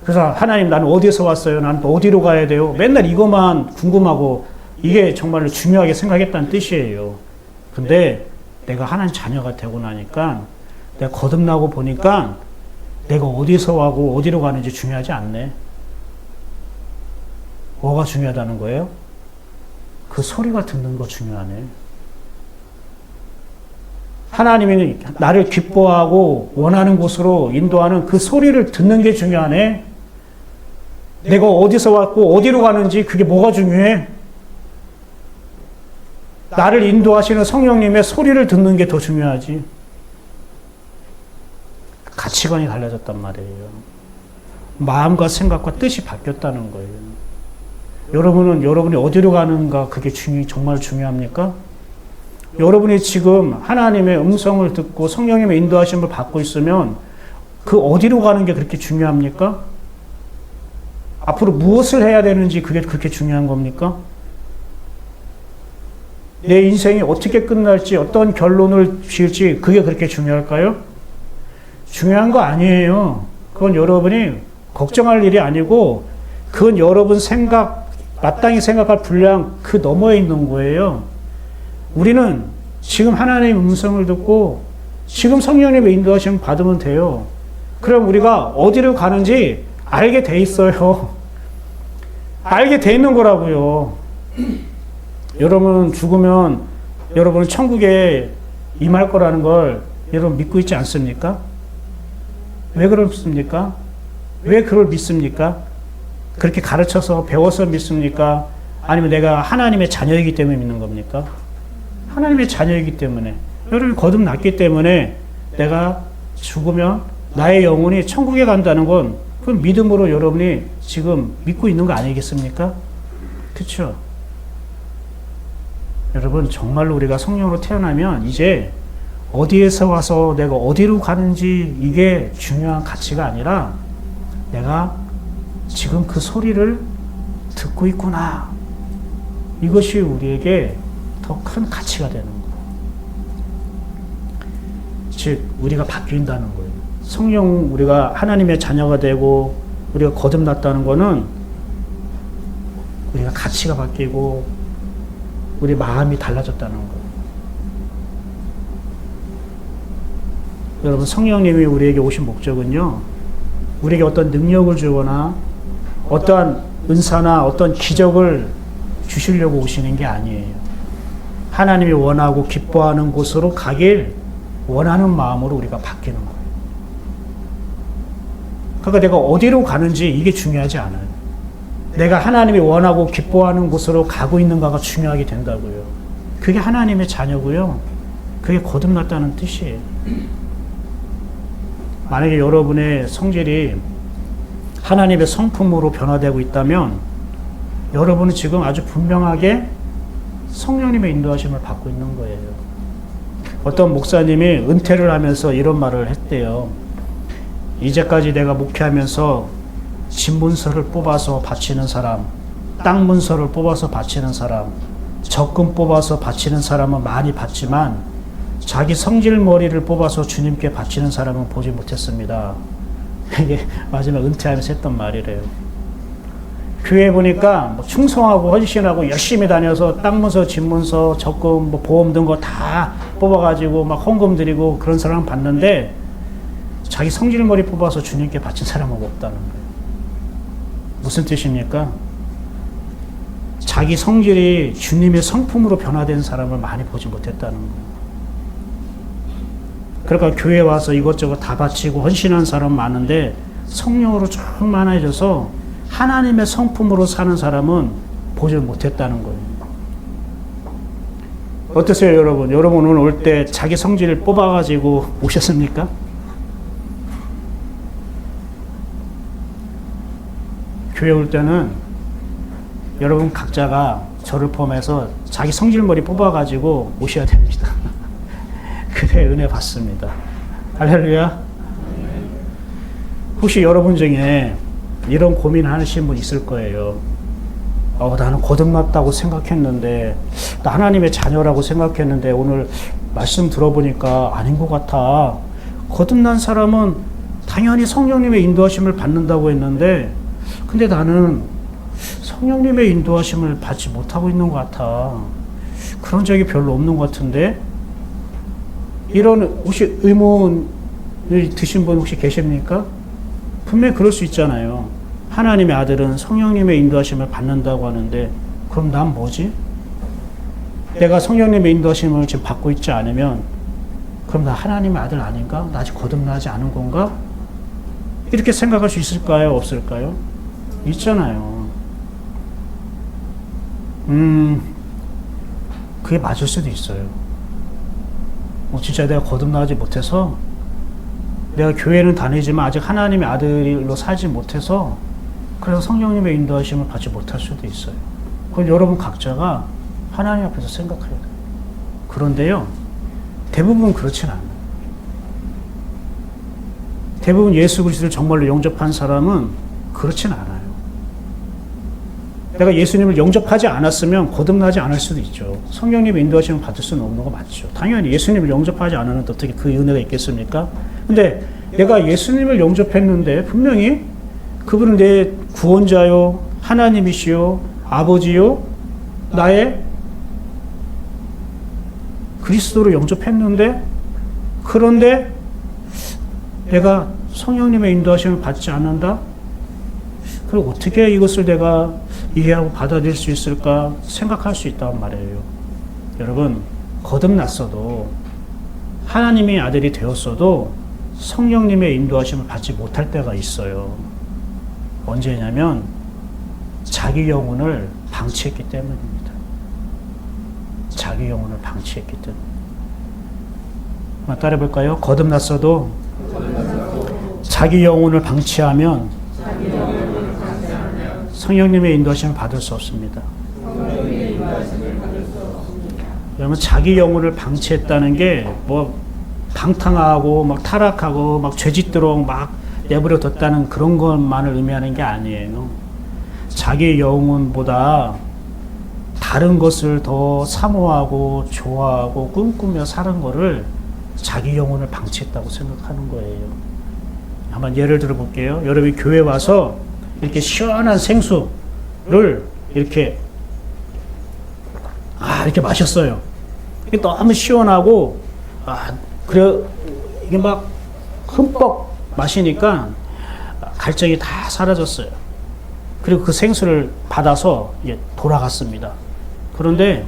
그래서 하나님 나는 어디에서 왔어요? 나는 또 어디로 가야 돼요? 맨날 이것만 궁금하고 이게 정말로 중요하게 생각했다는 뜻이에요. 근데 내가 하나님 자녀가 되고 나니까 내가 거듭나고 보니까 내가 어디서 와고 어디로 가는지 중요하지 않네. 뭐가 중요하다는 거예요? 그 소리가 듣는 거 중요하네. 하나님이 나를 기뻐하고 원하는 곳으로 인도하는 그 소리를 듣는 게 중요하네. 내가 어디서 왔고 어디로 가는지 그게 뭐가 중요해? 나를 인도하시는 성령님의 소리를 듣는 게 더 중요하지. 가치관이 달라졌단 말이에요. 마음과 생각과 뜻이 바뀌었다는 거예요. 여러분이 어디로 가는가 그게 정말 중요합니까? 여러분이 지금 하나님의 음성을 듣고 성령님의 인도하심을 받고 있으면 그 어디로 가는 게 그렇게 중요합니까? 앞으로 무엇을 해야 되는지 그게 그렇게 중요한 겁니까? 내 인생이 어떻게 끝날지 어떤 결론을 지을지 그게 그렇게 중요할까요? 중요한 거 아니에요. 그건 여러분이 걱정할 일이 아니고 그건 여러분 마땅히 생각할 분량 그 너머에 있는 거예요. 우리는 지금 하나님의 음성을 듣고 지금 성령님의 인도하심을 받으면 돼요. 그럼 우리가 어디로 가는지 알게 돼 있어요. 알게 돼 있는 거라고요. 여러분 죽으면 여러분은 천국에 임할 거라는 걸 여러분 믿고 있지 않습니까? 왜 그렇습니까? 왜 그걸 믿습니까? 그렇게 가르쳐서 배워서 믿습니까? 아니면 내가 하나님의 자녀이기 때문에 믿는 겁니까? 하나님의 자녀이기 때문에, 여러분이 거듭났기 때문에 내가 죽으면 나의 영혼이 천국에 간다는 건 그 믿음으로 여러분이 지금 믿고 있는 거 아니겠습니까? 그렇죠? 여러분 정말로 우리가 성령으로 태어나면 이제 어디에서 와서 내가 어디로 가는지 이게 중요한 가치가 아니라 내가 지금 그 소리를 듣고 있구나. 이것이 우리에게 더 큰 가치가 되는 거예요. 즉 우리가 바뀐다는 거예요. 성령 우리가 하나님의 자녀가 되고 우리가 거듭났다는 거는 우리가 가치가 바뀌고 우리 마음이 달라졌다는 거예요. 여러분 성령님이 우리에게 오신 목적은요, 우리에게 어떤 능력을 주거나 어떠한 은사나 어떤 기적을 주시려고 오시는 게 아니에요. 하나님이 원하고 기뻐하는 곳으로 가길 원하는 마음으로 우리가 바뀌는 거예요. 그러니까 내가 어디로 가는지 이게 중요하지 않아요. 내가 하나님이 원하고 기뻐하는 곳으로 가고 있는가가 중요하게 된다고요. 그게 하나님의 자녀고요. 그게 거듭났다는 뜻이에요. 만약에 여러분의 성질이 하나님의 성품으로 변화되고 있다면 여러분은 지금 아주 분명하게 성령님의 인도하심을 받고 있는 거예요. 어떤 목사님이 은퇴를 하면서 이런 말을 했대요. 이제까지 내가 목회하면서 집 문서를 뽑아서 바치는 사람, 땅 문서를 뽑아서 바치는 사람, 적금 뽑아서 바치는 사람은 많이 봤지만 자기 성질머리를 뽑아서 주님께 바치는 사람은 보지 못했습니다. 이게 마지막 은퇴하면서 했던 말이래요. 교회 보니까 뭐 충성하고 헌신하고 열심히 다녀서 땅 문서, 집 문서, 적금, 뭐 보험 등 거 다 뽑아가지고 막 헌금 드리고 그런 사람 봤는데 자기 성질머리 뽑아서 주님께 바친 사람은 없다는 거예요. 무슨 뜻입니까? 자기 성질이 주님의 성품으로 변화된 사람을 많이 보지 못했다는 거예요. 그러니까 교회 와서 이것저것 다 바치고 헌신한 사람 많은데 성령으로 충만해져서 하나님의 성품으로 사는 사람은 보지 못했다는 거예요. 어떠세요, 여러분? 여러분 오늘 올 때 자기 성질을 뽑아가지고 오셨습니까? 교회 올 때는 여러분 각자가 저를 포함해서 자기 성질머리 뽑아가지고 오셔야 됩니다. 그래 은혜 받습니다. 할렐루야. 혹시 여러분 중에 이런 고민하시는 분 있을 거예요. 나는 거듭났다고 생각했는데, 나 하나님의 자녀라고 생각했는데 오늘 말씀 들어보니까 아닌 것 같아. 거듭난 사람은 당연히 성령님의 인도하심을 받는다고 했는데 근데 나는 성령님의 인도하심을 받지 못하고 있는 것 같아. 그런 적이 별로 없는 것 같은데 이런 혹시 의문을 드신 분 혹시 계십니까? 분명히 그럴 수 있잖아요. 하나님의 아들은 성령님의 인도하심을 받는다고 하는데 그럼 난 뭐지? 내가 성령님의 인도하심을 지금 받고 있지 않으면 그럼 나 하나님의 아들 아닌가? 나 아직 거듭나지 않은 건가? 이렇게 생각할 수 있을까요? 없을까요? 있잖아요. 그게 맞을 수도 있어요. 진짜 내가 거듭나지 못해서 내가 교회는 다니지만 아직 하나님의 아들로 살지 못해서 그래서 성령님의 인도하심을 받지 못할 수도 있어요. 그건 여러분 각자가 하나님 앞에서 생각해야 돼요. 그런데요, 대부분 그렇진 않아요. 대부분 예수 그리스도를 정말로 영접한 사람은 그렇진 않아요. 내가 예수님을 영접하지 않았으면 거듭나지 않을 수도 있죠. 성령님의 인도하심을 받을 수는 없는 거 맞죠. 당연히 예수님을 영접하지 않았는데 어떻게 그 은혜가 있겠습니까? 근데 내가 예수님을 영접했는데 분명히 그분은 내 구원자요, 하나님이시요, 아버지요, 나의 그리스도로 영접했는데 그런데 내가 성령님의 인도하심을 받지 않는다? 그럼 어떻게 이것을 내가 이해하고 받아들일 수 있을까 생각할 수 있단 말이에요. 여러분, 거듭났어도 하나님의 아들이 되었어도 성령님의 인도하심을 받지 못할 때가 있어요. 언제냐면 자기 영혼을 방치했기 때문입니다. 자기 영혼을 방치했기 때문에. 한번 따라해볼까요? 거듭났어도 자기 영혼을 방치하면 성령님의 인도하심을 받을 수 없습니다. 여러분, 자기 영혼을 방치했다는 게 뭐 방탕하고 막 타락하고 막 죄짓도록 막 내버려 뒀다는 그런 것만을 의미하는 게 아니에요. 자기 영혼보다 다른 것을 더 사모하고 좋아하고 꿈꾸며 사는 거를 자기 영혼을 방치했다고 생각하는 거예요. 한번 예를 들어 볼게요. 여러분이 교회 와서 이렇게 시원한 생수를 이렇게 이렇게 마셨어요. 이게 너무 시원하고 그래 이게 막 흠뻑 마시니까 갈증이 다 사라졌어요. 그리고 그 생수를 받아서 이제 돌아갔습니다. 그런데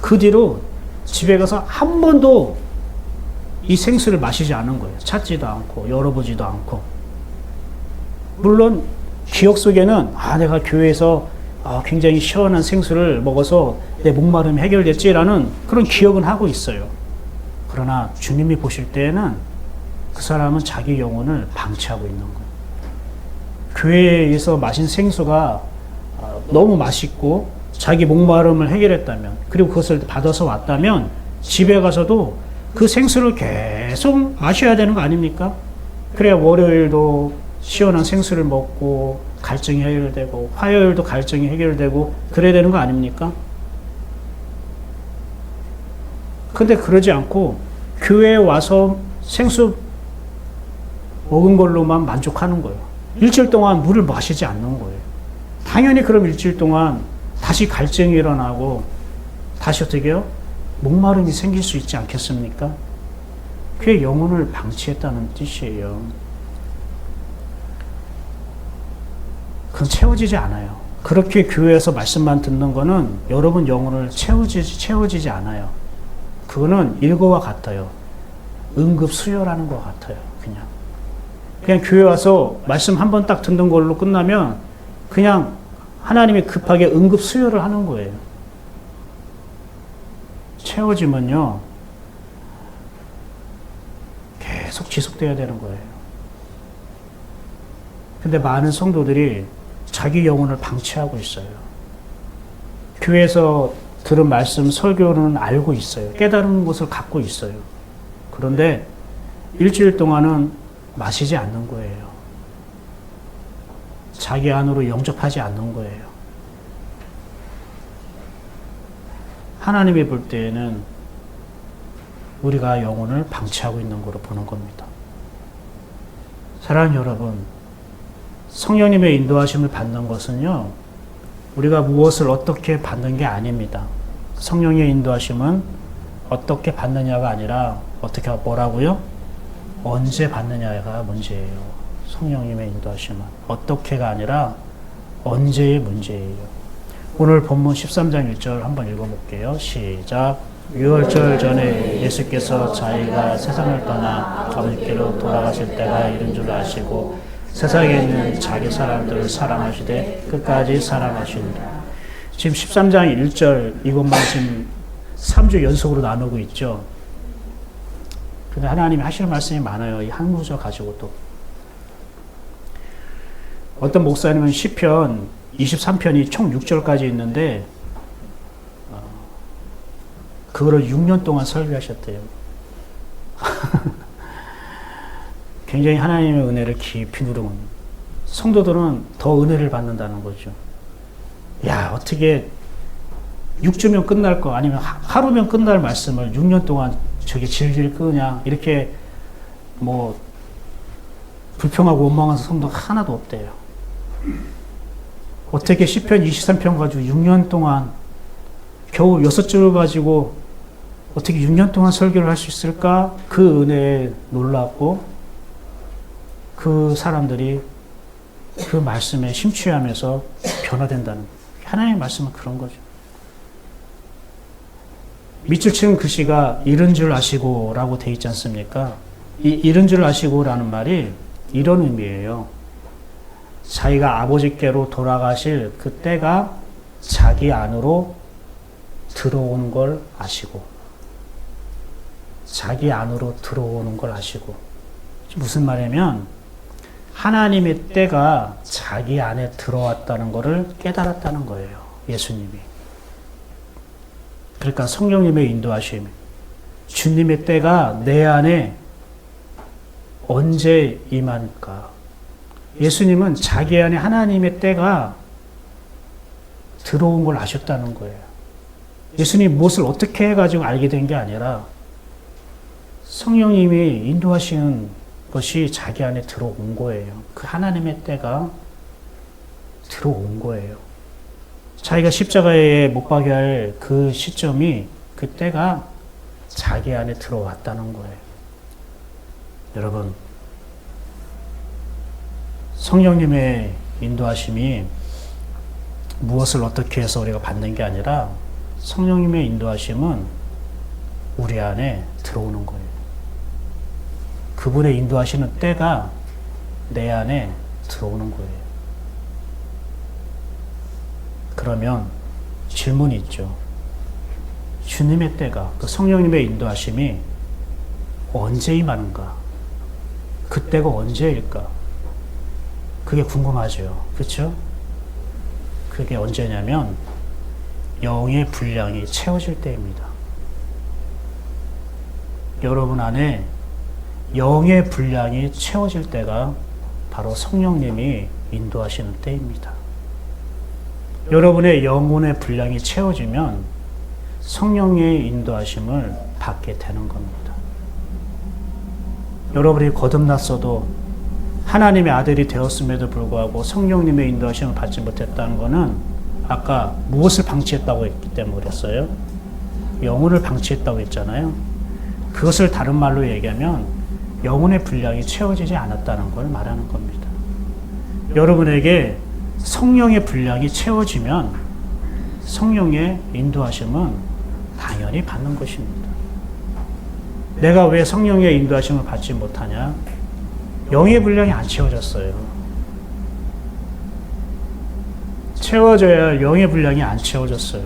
그 뒤로 집에 가서 한 번도 이 생수를 마시지 않은 거예요. 찾지도 않고 열어보지도 않고. 물론 기억 속에는 내가 교회에서 굉장히 시원한 생수를 먹어서 내 목마름이 해결됐지라는 그런 기억은 하고 있어요. 그러나 주님이 보실 때에는 그 사람은 자기 영혼을 방치하고 있는 거예요. 교회에서 마신 생수가 너무 맛있고 자기 목마름을 해결했다면, 그리고 그것을 받아서 왔다면 집에 가서도 그 생수를 계속 마셔야 되는 거 아닙니까? 그래야 월요일도 시원한 생수를 먹고 갈증이 해결되고 화요일도 갈증이 해결되고 그래야 되는 거 아닙니까? 근데 그러지 않고 교회에 와서 생수 먹은 걸로만 만족하는 거예요. 일주일 동안 물을 마시지 않는 거예요. 당연히 그럼 일주일 동안 다시 갈증이 일어나고 다시 어떻게 해요? 목마름이 생길 수 있지 않겠습니까? 그의 영혼을 방치했다는 뜻이에요. 그건 채워지지 않아요. 그렇게 교회에서 말씀만 듣는 거는 여러분 영혼을 채워지지 않아요. 그거는 일거와 같아요. 응급수혈하는 것 같아요. 그냥 교회 와서 말씀 한 번 딱 듣는 걸로 끝나면 그냥 하나님이 급하게 응급수혈을 하는 거예요. 채워지면요, 계속 지속돼야 되는 거예요. 근데 많은 성도들이 자기 영혼을 방치하고 있어요. 교회에서 들은 말씀, 설교는 알고 있어요. 깨달은 것을 갖고 있어요. 그런데 일주일 동안은 마시지 않는 거예요. 자기 안으로 영접하지 않는 거예요. 하나님이 볼 때에는 우리가 영혼을 방치하고 있는 거로 보는 겁니다. 사랑하는 여러분, 성령님의 인도하심을 받는 것은요, 우리가 무엇을 어떻게 받는 게 아닙니다. 성령의 인도하심은 어떻게 받느냐가 아니라 뭐라고요? 언제 받느냐가 문제예요. 성령님의 인도하심은 어떻게가 아니라 언제의 문제예요. 오늘 본문 13장 1절 한번 읽어볼게요. 시작. 유월절 전에 예수께서 자기가 세상을 떠나 아버지께로 돌아가실 때가 이른 줄 아시고 세상에 있는 자기 사람들을 사랑하시되 끝까지 사랑하시니라. 지금 13장 1절 이것만 지금 3주 연속으로 나누고 있죠. 근데 하나님이 하실 말씀이 많아요. 이 한 구절 가지고도. 어떤 목사님은 시편 23편이 총 6절까지 있는데 그거를 6년 동안 설교하셨대요. 굉장히 하나님의 은혜를 깊이 누르는, 성도들은 더 은혜를 받는다는 거죠. 야, 어떻게 6주면 끝날 거 아니면 하루면 끝날 말씀을 6년 동안 저게 질질 끄냐, 이렇게 뭐 불평하고 원망한 성도가 하나도 없대요. 어떻게 시편 23편 가지고 6년 동안 겨우 6줄 가지고 어떻게 6년 동안 설교를 할 수 있을까? 그 은혜에 놀랐고 그 사람들이 그 말씀에 심취하면서 변화된다는, 하나님의 말씀은 그런 거죠. 밑줄 치는 글씨가 이른 줄 아시고 라고 돼 있지 않습니까? 이 이른 줄 아시고 라는 말이 이런 의미예요. 자기가 아버지께로 돌아가실 그 때가 자기 안으로 들어오는 걸 아시고, 자기 안으로 들어오는 걸 아시고. 무슨 말이냐면 하나님의 때가 자기 안에 들어왔다는 것을 깨달았다는 거예요. 예수님이. 그러니까 성령님의 인도하심, 주님의 때가 내 안에 언제 임할까? 예수님은 자기 안에 하나님의 때가 들어온 걸 아셨다는 거예요. 예수님이 무엇을 어떻게 해가지고 알게 된 게 아니라 성령님이 인도하시는 것이 자기 안에 들어온 거예요. 그 하나님의 때가 들어온 거예요. 자기가 십자가에 못 박게 할 그 시점이, 그 때가 자기 안에 들어왔다는 거예요. 여러분, 성령님의 인도하심이 무엇을 어떻게 해서 우리가 받는 게 아니라 성령님의 인도하심은 우리 안에 들어오는 거예요. 그분의 인도하시는 때가 내 안에 들어오는 거예요. 그러면 질문이 있죠. 주님의 때가, 그 성령님의 인도하심이 언제 임하는가? 그때가 언제일까? 그게 궁금하죠. 그렇죠? 그게 언제냐면 영의 분량이 채워질 때입니다. 여러분 안에 영의 분량이 채워질 때가 바로 성령님이 인도하시는 때입니다. 여러분의 영혼의 분량이 채워지면 성령의 인도하심을 받게 되는 겁니다. 여러분이 거듭났어도 하나님의 아들이 되었음에도 불구하고 성령님의 인도하심을 받지 못했다는 것은 아까 무엇을 방치했다고 했기 때문에 그랬어요? 영혼을 방치했다고 했잖아요. 그것을 다른 말로 얘기하면 영혼의 분량이 채워지지 않았다는 걸 말하는 겁니다. 여러분에게 성령의 분량이 채워지면 성령의 인도하심은 당연히 받는 것입니다. 내가 왜 성령의 인도하심을 받지 못하냐? 영의 분량이 안 채워졌어요. 채워져야 할 영의 분량이 안 채워졌어요.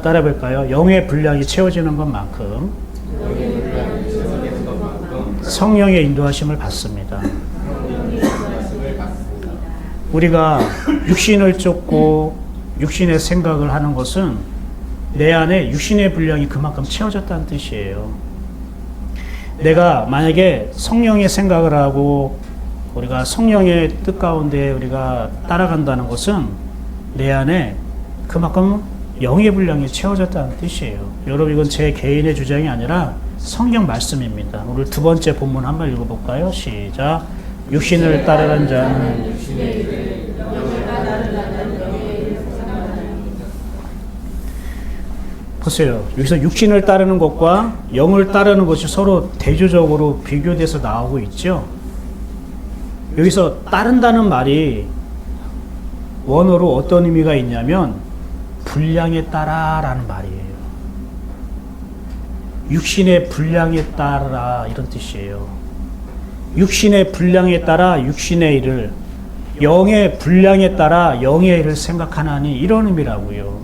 따라해 볼까요? 영의 분량이 채워지는 것만큼 성령의 인도하심을 받습니다. 우리가 육신을 쫓고 육신의 생각을 하는 것은 내 안에 육신의 분량이 그만큼 채워졌다는 뜻이에요. 내가 만약에 성령의 생각을 하고 우리가 성령의 뜻 가운데 우리가 따라간다는 것은 내 안에 그만큼 영의 분량이 채워졌다는 뜻이에요. 여러분, 이건 제 개인의 주장이 아니라 성경 말씀입니다. 오늘 두 번째 본문 한번 읽어볼까요? 시작. 육신을 따르는 자는 보세요. 여기서 육신을 따르는 것과 영을 따르는 것이 서로 대조적으로 비교돼서 나오고 있죠. 여기서 따른다는 말이 원어로 어떤 의미가 있냐면 분량에 따라라는 말이에요. 육신의 분량에 따라 이런 뜻이에요. 육신의 분량에 따라 육신의 일을, 영의 분량에 따라 영의 일을 생각하나니 이런 의미라고요.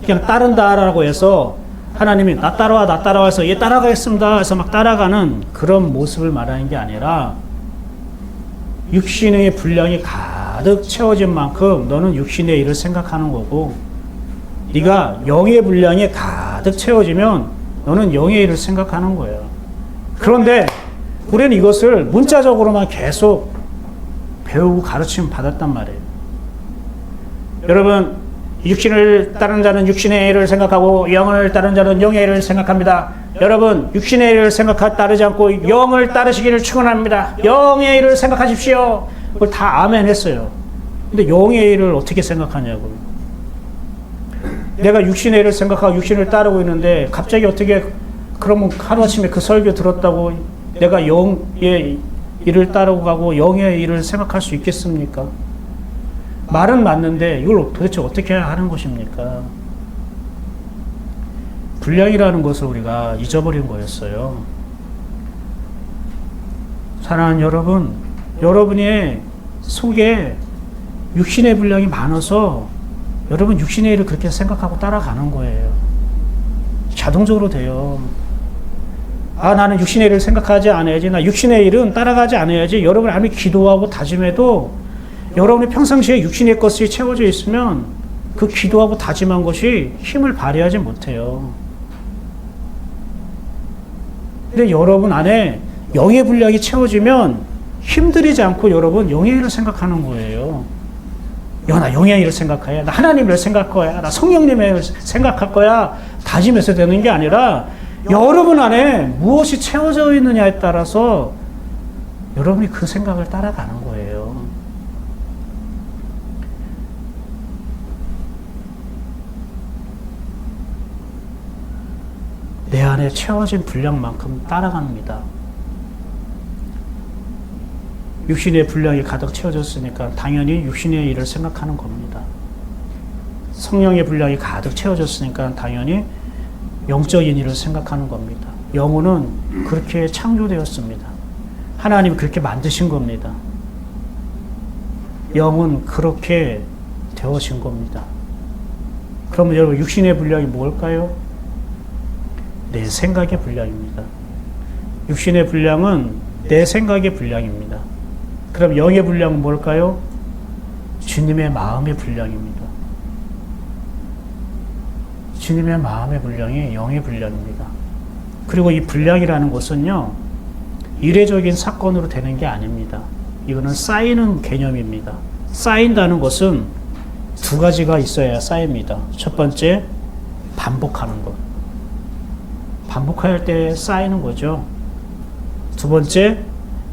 그냥 따른다라고 해서 하나님이 나 따라와 해서 얘 따라가겠습니다 해서 막 따라가는 그런 모습을 말하는 게 아니라 육신의 분량이 가득 채워진 만큼 너는 육신의 일을 생각하는 거고, 네가 영의 분량이 가득 채워지면 너는 영의 일을 생각하는 거예요. 그런데 우리는 이것을 문자적으로만 계속 배우고 가르침을 받았단 말이에요. 여러분, 육신을 따르는 자는 육신의 일을 생각하고 영을 따르는 자는 영의 일을 생각합니다. 여러분, 육신의 일을 따르지 않고 영을 따르시기를 축원합니다. 영의 일을 생각하십시오. 그걸 다 아멘 했어요. 근데 영의 일을 어떻게 생각하냐고요. 내가 육신의 일을 생각하고 육신을 따르고 있는데 갑자기 어떻게 그러면 하루아침에 그 설교 들었다고 내가 영의 일을 따르고 가고 영의 일을 생각할 수 있겠습니까? 말은 맞는데 이걸 도대체 어떻게 하는 것입니까? 분량이라는 것을 우리가 잊어버린 거였어요. 사랑하는 여러분, 여러분의 속에 육신의 분량이 많아서 여러분 육신의 일을 그렇게 생각하고 따라가는 거예요. 자동적으로 돼요. 아, 나는 육신의 일을 생각하지 않아야지. 나 육신의 일은 따라가지 않아야지. 여러분 아무리 기도하고 다짐해도 여러분이 평상시에 육신의 것이 채워져 있으면 그 기도하고 다짐한 것이 힘을 발휘하지 못해요. 근데 여러분 안에 영의 분량이 채워지면 힘들이지 않고 여러분 영의 일을 생각하는 거예요. 야, 나 영의 일을 생각해. 나 하나님을 생각할 거야. 나 성령님의 일을 생각할 거야. 다짐해서 되는 게 아니라 여러분 안에 무엇이 채워져 있느냐에 따라서 여러분이 그 생각을 따라가는 거예요. 내 안에 채워진 분량만큼 따라갑니다. 육신의 분량이 가득 채워졌으니까 당연히 육신의 일을 생각하는 겁니다. 성령의 분량이 가득 채워졌으니까 당연히 영적인 일을 생각하는 겁니다. 영혼은 그렇게 창조되었습니다. 하나님이 그렇게 만드신 겁니다. 영은 그렇게 되어진 겁니다. 그러면 여러분 육신의 분량이 뭘까요? 내 생각의 분량입니다. 육신의 분량은 내 생각의 분량입니다. 그럼 영의 분량은 뭘까요? 주님의 마음의 분량입니다. 주님의 마음의 분량이 영의 분량입니다. 그리고 이 분량이라는 것은요, 이례적인 사건으로 되는 게 아닙니다. 이거는 쌓이는 개념입니다. 쌓인다는 것은 두 가지가 있어야 쌓입니다. 첫 번째, 반복하는 것. 반복할 때 쌓이는 거죠. 두 번째,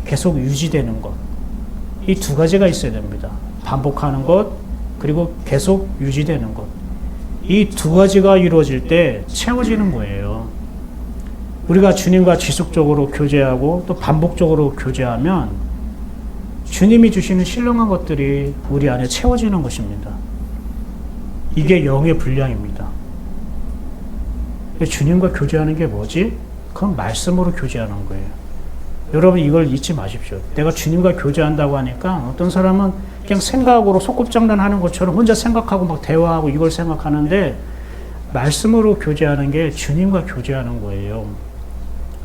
계속 유지되는 것. 이 두 가지가 있어야 됩니다. 반복하는 것, 그리고 계속 유지되는 것. 이 두 가지가 이루어질 때 채워지는 거예요. 우리가 주님과 지속적으로 교제하고 또 반복적으로 교제하면 주님이 주시는 신령한 것들이 우리 안에 채워지는 것입니다. 이게 영의 분량입니다. 주님과 교제하는 게 뭐지? 그건 말씀으로 교제하는 거예요. 여러분 이걸 잊지 마십시오. 내가 주님과 교제한다고 하니까 어떤 사람은 그냥 생각으로 소꿉장난하는 것처럼 혼자 생각하고 막 대화하고 이걸 생각하는데 말씀으로 교제하는 게 주님과 교제하는 거예요.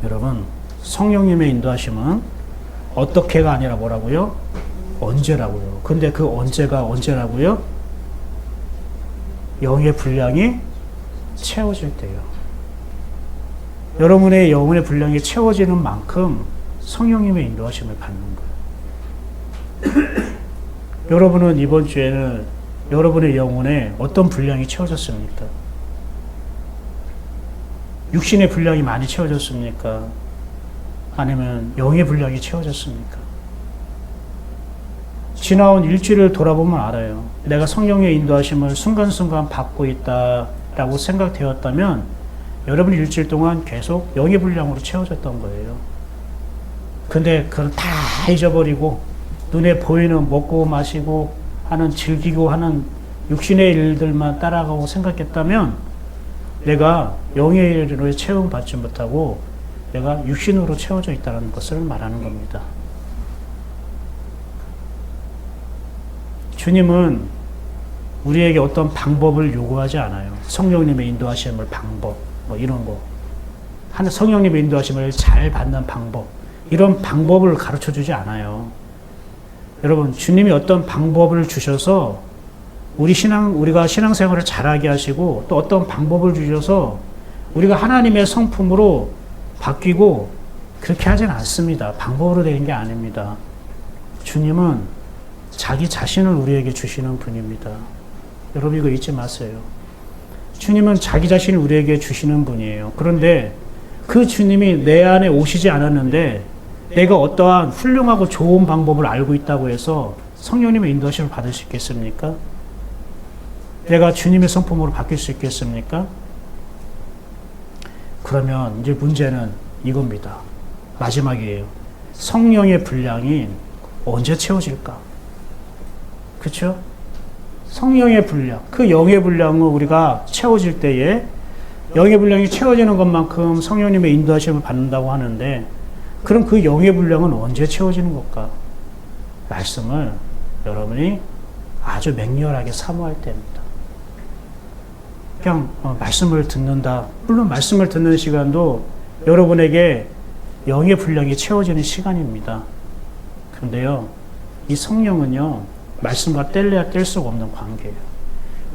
여러분 성령님의 인도하심은 어떻게가 아니라 뭐라고요? 언제라고요. 근데 그 언제가 언제라고요? 영의 분량이 채워질 때요. 여러분의 영혼의 분량이 채워지는 만큼 성령님의 인도하심을 받는 거예요. 여러분은 이번 주에는 여러분의 영혼에 어떤 분량이 채워졌습니까? 육신의 분량이 많이 채워졌습니까? 아니면 영의 분량이 채워졌습니까? 지나온 일주일을 돌아보면 알아요. 내가 성령의 인도하심을 순간순간 받고 있다라고 생각되었다면 여러분이 일주일 동안 계속 영의 분량으로 채워졌던 거예요. 근데 그걸 다 잊어버리고 눈에 보이는 먹고 마시고 하는 즐기고 하는 육신의 일들만 따라가고 생각했다면 내가 영의 일로 채움받지 못하고 내가 육신으로 채워져 있다는 것을 말하는 겁니다. 주님은 우리에게 어떤 방법을 요구하지 않아요. 성령님의 인도하심을 방법, 뭐 이런 거. 성령님의 인도하심을 잘 받는 방법. 이런 방법을 가르쳐 주지 않아요. 여러분, 주님이 어떤 방법을 주셔서 우리가 신앙생활을 잘하게 하시고 또 어떤 방법을 주셔서 우리가 하나님의 성품으로 바뀌고 그렇게 하진 않습니다. 방법으로 되는 게 아닙니다. 주님은 자기 자신을 우리에게 주시는 분입니다. 여러분 이거 잊지 마세요. 주님은 자기 자신을 우리에게 주시는 분이에요. 그런데 그 주님이 내 안에 오시지 않았는데 내가 어떠한 훌륭하고 좋은 방법을 알고 있다고 해서 성령님의 인도하심을 받을 수 있겠습니까? 내가 주님의 성품으로 바뀔 수 있겠습니까? 그러면 이제 문제는 이겁니다. 마지막이에요. 성령의 분량이 언제 채워질까? 그렇죠? 성령의 분량, 그 영의 분량을 우리가 채워질 때에 영의 분량이 채워지는 것만큼 성령님의 인도하심을 받는다고 하는데 그럼 그 영의 분량은 언제 채워지는 걸까? 말씀을 여러분이 아주 맹렬하게 사모할 때입니다. 그냥 말씀을 듣는다. 물론 말씀을 듣는 시간도 여러분에게 영의 분량이 채워지는 시간입니다. 그런데요, 이 성령은요, 말씀과 뗄래야 뗄 수가 없는 관계예요.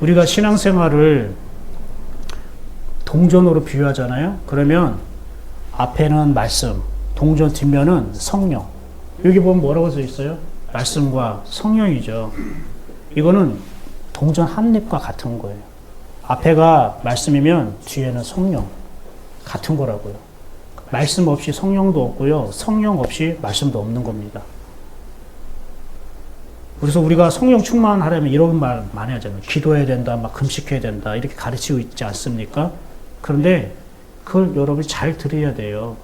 우리가 신앙생활을 동전으로 비유하잖아요. 그러면 앞에는 말씀, 동전 뒷면은 성령. 여기 보면 뭐라고 써 있어요? 말씀과 성령이죠. 이거는 동전 한 잎과 같은 거예요. 앞에가 말씀이면 뒤에는 성령. 같은 거라고요. 말씀 없이 성령도 없고요. 성령 없이 말씀도 없는 겁니다. 그래서 우리가 성령 충만하려면 이런 말 많이 하잖아요. 기도해야 된다, 막 금식해야 된다, 이렇게 가르치고 있지 않습니까? 그런데 그걸 여러분이 잘 들어야 돼요.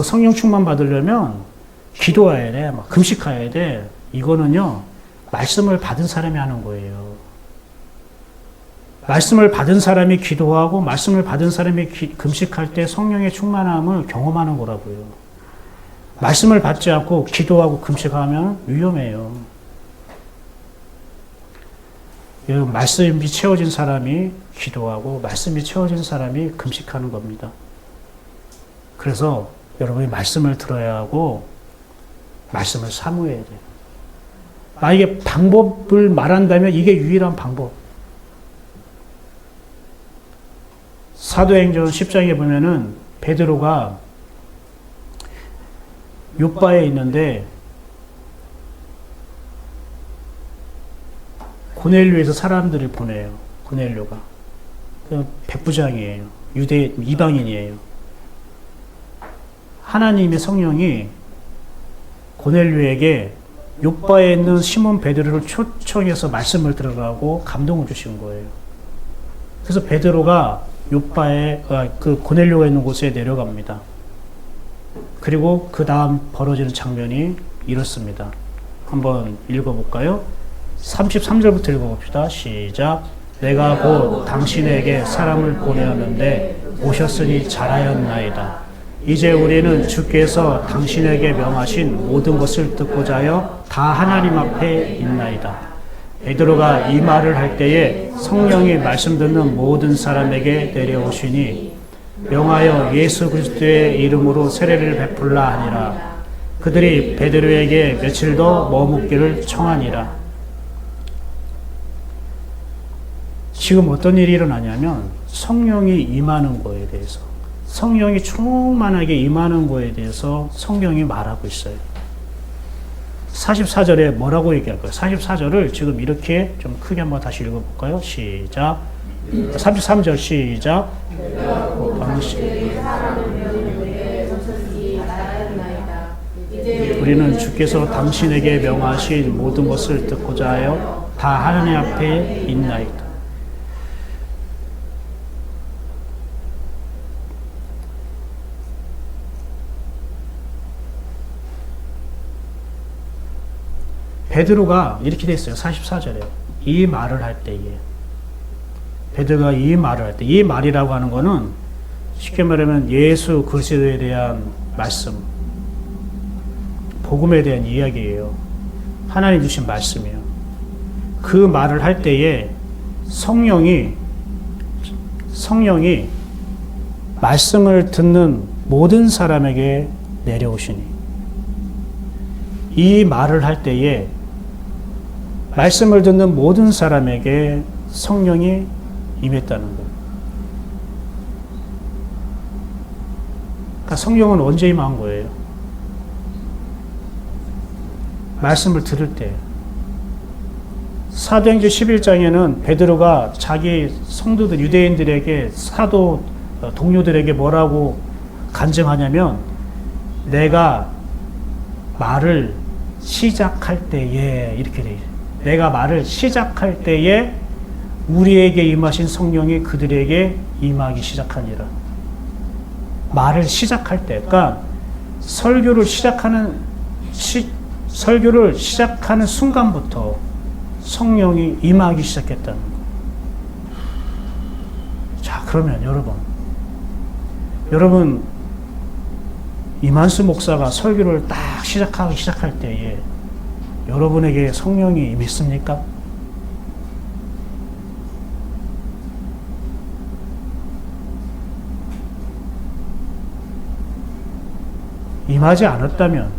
성령 충만 받으려면 기도해야 돼, 막 금식해야 돼. 이거는요, 말씀을 받은 사람이 하는 거예요. 말씀을 받은 사람이 기도하고 말씀을 받은 사람이 금식할 때 성령의 충만함을 경험하는 거라고요. 말씀을 받지 않고 기도하고 금식하면 위험해요. 말씀이 채워진 사람이 기도하고 말씀이 채워진 사람이 금식하는 겁니다. 그래서 여러분이 말씀을 들어야 하고 말씀을 사모해야 돼요. 만약에 방법을 말한다면 이게 유일한 방법. 사도행전 10장에 보면은 베드로가 요바에 있는데 고넬료에서 사람들을 보내요. 고넬료가 백부장이에요. 유대 이방인이에요. 하나님의 성령이 고넬료에게 요바에 있는 시몬 베드로를 초청해서 말씀을 들어가고 감동을 주신 거예요. 그래서 베드로가 요바에 그 고넬료가 있는 곳에 내려갑니다. 그리고 그 다음 벌어지는 장면이 이렇습니다. 한번 읽어볼까요? 33절부터 읽어봅시다. 시작. 내가 곧 당신에게 사람을 보내었는데 오셨으니 잘하였나이다. 이제 우리는 주께서 당신에게 명하신 모든 것을 듣고자 하여 다 하나님 앞에 있나이다. 베드로가 이 말을 할 때에 성령이 말씀 듣는 모든 사람에게 내려오시니 명하여 예수 그리스도의 이름으로 세례를 베풀라 하니라. 그들이 베드로에게 며칠 더 머뭇기를 청하니라. 지금 어떤 일이 일어나냐면 성령이 임하는 거에 대해서, 성령이 충만하게 임하는 거에 대해서 성경이 말하고 있어요. 44절에 뭐라고 얘기할까요? 44절을 지금 이렇게 좀 크게 한번 다시 읽어볼까요? 시작. 33절 시작. 우리는 주께서 당신에게 명하신 모든 것을 듣고자 하여 다 하나님 앞에 있나이다. 베드로가 이렇게 됐어요. 44절에. 이 말을 할 때에. 베드로가 이 말을 할 때. 이 말이라고 하는 거는 쉽게 말하면 예수 그리스도에 대한 말씀. 복음에 대한 이야기예요. 하나님 주신 말씀이에요. 그 말을 할 때에 성령이 말씀을 듣는 모든 사람에게 내려오시니 이 말을 할 때에 말씀을 듣는 모든 사람에게 성령이 임했다는 거예요. 그러니까 성령은 언제 임한 거예요? 말씀을 들을 때. 사도행전 11장에는 베드로가 자기 성도들 유대인들에게 사도 동료들에게 뭐라고 간증하냐면 내가 말을 시작할 때에 이렇게 돼 있어요. 내가 말을 시작할 때에 우리에게 임하신 성령이 그들에게 임하기 시작하니라. 말을 시작할 때, 그러니까 설교를 시작하는 순간부터 성령이 임하기 시작했다는 거. 자, 그러면 여러분 이만수 목사가 설교를 딱 시작할 때에 여러분에게 성령이 임했습니까? 임하지 않았다면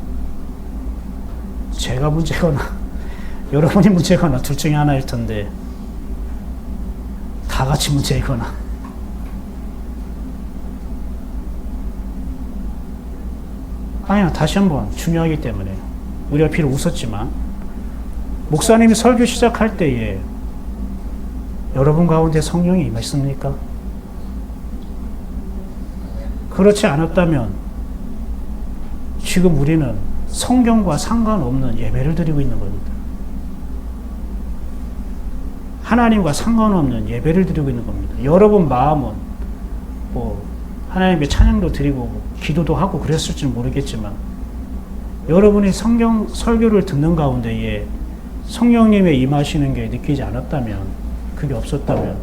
제가 문제거나 여러분이 문제거나 둘 중에 하나일 텐데 다 같이 문제이거나 아니야, 다시 한번 중요하기 때문에 우리가 비록 웃었지만 목사님이 설교 시작할 때에 여러분 가운데 성령이 임했습니까? 그렇지 않았다면 지금 우리는 성경과 상관없는 예배를 드리고 있는 겁니다. 하나님과 상관없는 예배를 드리고 있는 겁니다. 여러분 마음은 하나님의 찬양도 드리고 기도도 하고 그랬을지는 모르겠지만 여러분이 성경 설교를 듣는 가운데에 성령님의 임하시는 게 느끼지 않았다면, 그게 없었다면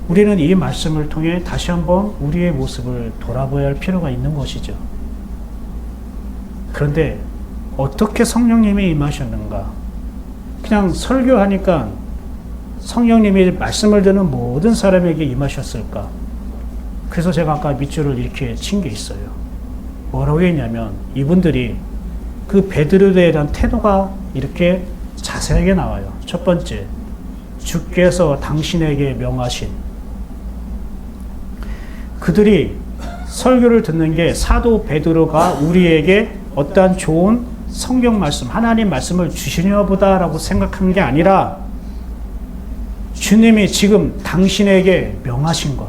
우리는 이 말씀을 통해 다시 한번 우리의 모습을 돌아봐야 할 필요가 있는 것이죠. 그런데 어떻게 성령님이 임하셨는가? 그냥 설교하니까 성령님이 말씀을 듣는 모든 사람에게 임하셨을까? 그래서 제가 아까 밑줄을 이렇게 친 게 있어요. 뭐라고 했냐면 이분들이 그 베드로에 대한 태도가 이렇게 자세하게 나와요. 첫 번째, 주께서 당신에게 명하신. 그들이 설교를 듣는 게 사도 베드로가 우리에게 어떠한 좋은 성경 말씀, 하나님 말씀을 주시려 보다라고 생각한 게 아니라 주님이 지금 당신에게 명하신 것,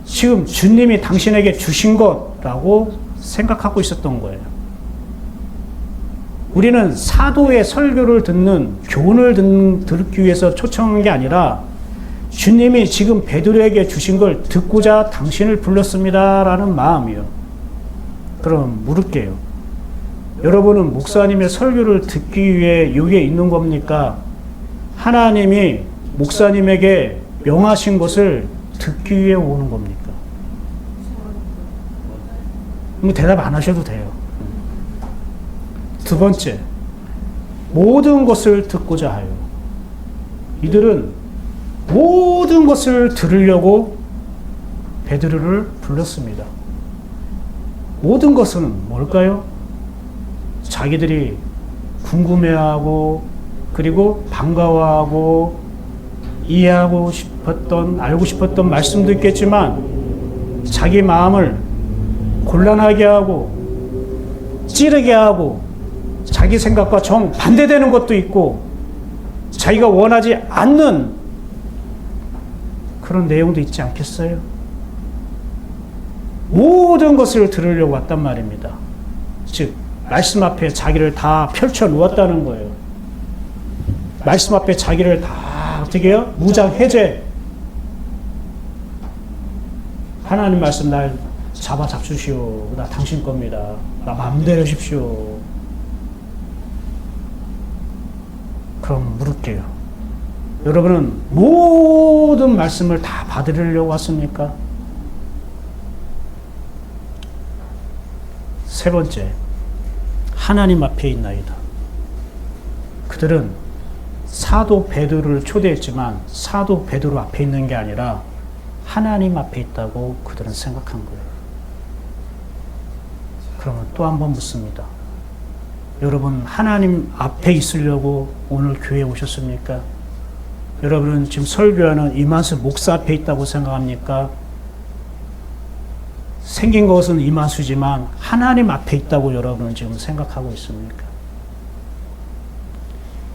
지금 주님이 당신에게 주신 것라고 생각하고 있었던 거예요. 우리는 사도의 설교를 듣는, 교훈을 듣기 위해서 초청한 게 아니라 주님이 지금 베드로에게 주신 걸 듣고자 당신을 불렀습니다라는 마음이요. 그럼 물을게요. 여러분은 목사님의 설교를 듣기 위해 여기에 있는 겁니까? 하나님이 목사님에게 명하신 것을 듣기 위해 오는 겁니까? 뭐 대답 안 하셔도 돼요. 두 번째, 모든 것을 듣고자 하여. 이들은 모든 것을 들으려고 베드로를 불렀습니다. 모든 것은 뭘까요? 자기들이 궁금해하고 그리고 반가워하고 이해하고 싶었던, 알고 싶었던 말씀도 있겠지만 자기 마음을 곤란하게 하고 찌르게 하고 자기 생각과 정반대되는 것도 있고 자기가 원하지 않는 그런 내용도 있지 않겠어요? 모든 것을 들으려고 왔단 말입니다. 즉 말씀 앞에 자기를 다 펼쳐 놓았다는 거예요. 말씀 앞에 자기를 다 어떻게 해요? 무장해제. 하나님 말씀 날 잡아 잡수시오. 나 당신 겁니다. 나 마음대로 하십시오. 그럼 물을게요. 여러분은 모든 말씀을 다 받으려고 왔습니까? 세 번째, 하나님 앞에 있나이다. 그들은 사도 베드로를 초대했지만 사도 베드로 앞에 있는 게 아니라 하나님 앞에 있다고 그들은 생각한 거예요. 그러면 또 한 번 묻습니다. 여러분 하나님 앞에 있으려고 오늘 교회에 오셨습니까? 여러분은 지금 설교하는 이만수 목사 앞에 있다고 생각합니까? 생긴 것은 이만수지만 하나님 앞에 있다고 여러분은 지금 생각하고 있습니까?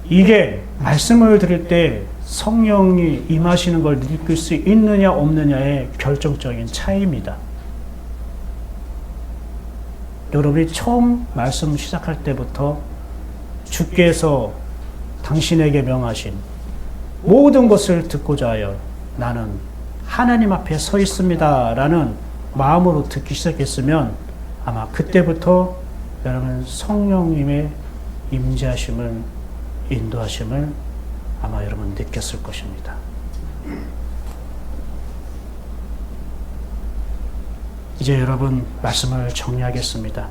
이게 말씀을 들을 때 성령이 임하시는 걸 느낄 수 있느냐 없느냐의 결정적인 차이입니다. 여러분이 처음 말씀 시작할 때부터 주께서 당신에게 명하신 모든 것을 듣고자 하여 나는 하나님 앞에 서 있습니다 라는 마음으로 듣기 시작했으면 아마 그때부터 여러분 성령님의 임재하심을, 인도하심을 아마 여러분 느꼈을 것입니다. 이제 여러분 말씀을 정리하겠습니다.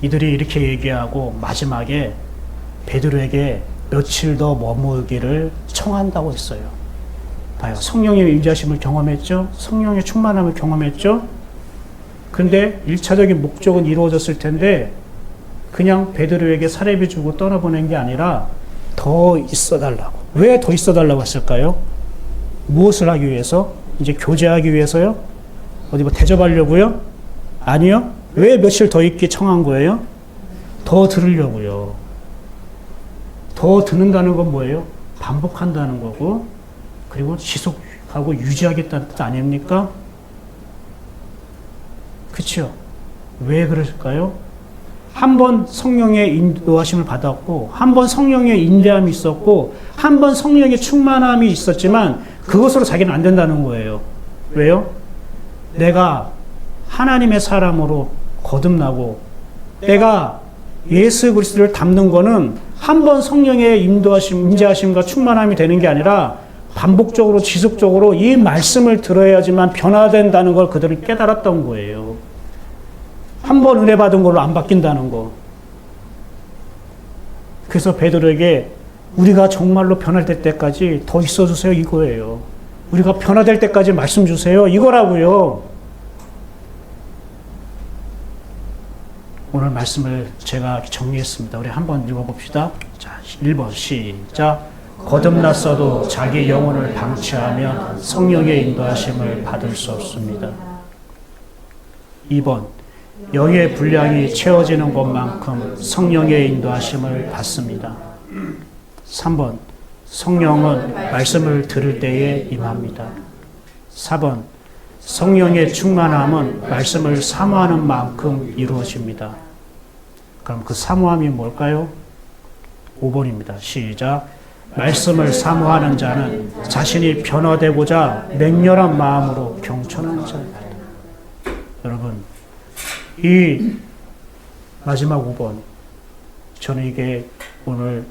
이들이 이렇게 얘기하고 마지막에 베드로에게 며칠 더 머물기를 청한다고 했어요. 봐요. 성령의 임재하심을 경험했죠. 성령의 충만함을 경험했죠. 근데 1차적인 목적은 이루어졌을 텐데 그냥 베드로에게 사례비 주고 떠나보낸 게 아니라 더 있어달라고. 왜 더 있어달라고 했을까요? 무엇을 하기 위해서? 이제 교제하기 위해서요? 어디 뭐 대접하려고요? 아니요. 왜 며칠 더 있기 청한 거예요? 더 들으려고요. 더 듣는다는 건 뭐예요? 반복한다는 거고 그리고 지속하고 유지하겠다는 뜻 아닙니까? 그렇죠? 왜 그럴까요? 한 번 성령의 인도하심을 받았고 한 번 성령의 인대함이 있었고 한 번 성령의 충만함이 있었지만 그것으로 자기는 안 된다는 거예요. 왜요? 내가 하나님의 사람으로 거듭나고 내가 예수 그리스도를 닮는 거는 한 번 성령의 인도하심, 임재하심과 충만함이 되는 게 아니라 반복적으로 지속적으로 이 말씀을 들어야지만 변화된다는 걸 그들은 깨달았던 거예요. 한 번 은혜 받은 걸로 안 바뀐다는 거. 그래서 베드로에게 우리가 정말로 변화될 때까지 더 있어주세요 이거예요. 우리가 변화될 때까지 말씀 주세요 이거라고요. 오늘 말씀을 제가 정리했습니다. 우리 한번 읽어봅시다. 자, 1번 시작. 거듭났어도 자기 영혼을 방치하면 성령의 인도하심을 받을 수 없습니다. 2번 영의 분량이 채워지는 것만큼 성령의 인도하심을 받습니다. 3번 성령은 말씀을 들을 때에 임합니다. 4번 성령의 충만함은 말씀을 사모하는 만큼 이루어집니다. 그럼 그 사모함이 뭘까요? 5번입니다. 시작. 말씀을 사모하는 자는 자신이 변화되고자 맹렬한 마음으로 경천한 자입니다. 여러분, 이 마지막 5번, 저는 이게 오늘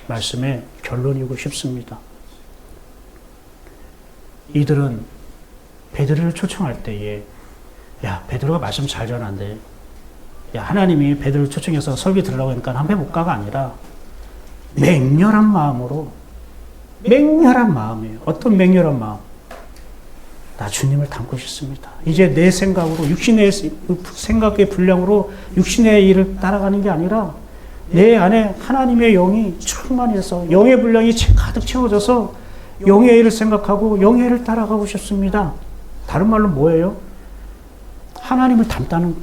말씀의 결론이고 싶습니다. 이들은 베드로를 초청할 때에 야, 베드로가 말씀 잘 전한대. 야, 하나님이 베드로를 초청해서 설교 들으라고 하니까 한번 해볼까가 아니라 맹렬한 마음으로, 맹렬한 마음이에요. 어떤 맹렬한 마음? 나 주님을 닮고 싶습니다. 이제 내 생각으로, 육신의 생각의 분량으로 육신의 일을 따라가는 게 아니라 내 안에 하나님의 영이 충만해서 영의 분량이 가득 채워져서 영의 일을 생각하고 영의 일을 따라가고 싶습니다. 다른 말로 뭐예요? 하나님을 닮다는,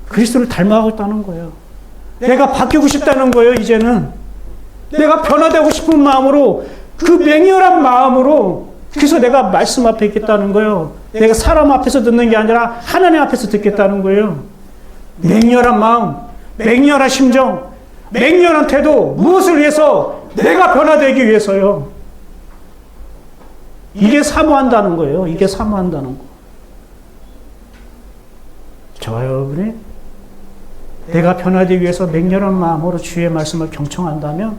그리스도를 닮아가겠다는 거예요. 내가 바뀌고 싶다는 거예요. 이제는 내가 변화되고 싶은 마음으로, 그 맹렬한 마음으로, 그래서 내가 말씀 앞에 있겠다는 거예요. 내가 사람 앞에서 듣는 게 아니라 하나님 앞에서 듣겠다는 거예요. 맹렬한 마음, 맹렬한 심정, 맹렬한 태도, 무엇을 위해서? 내가 변화되기 위해서요. 이게 사모한다는 거예요. 이게 사모한다는 거. 저와 여러분이 내가 변화되기 위해서 맹렬한 마음으로 주의 말씀을 경청한다면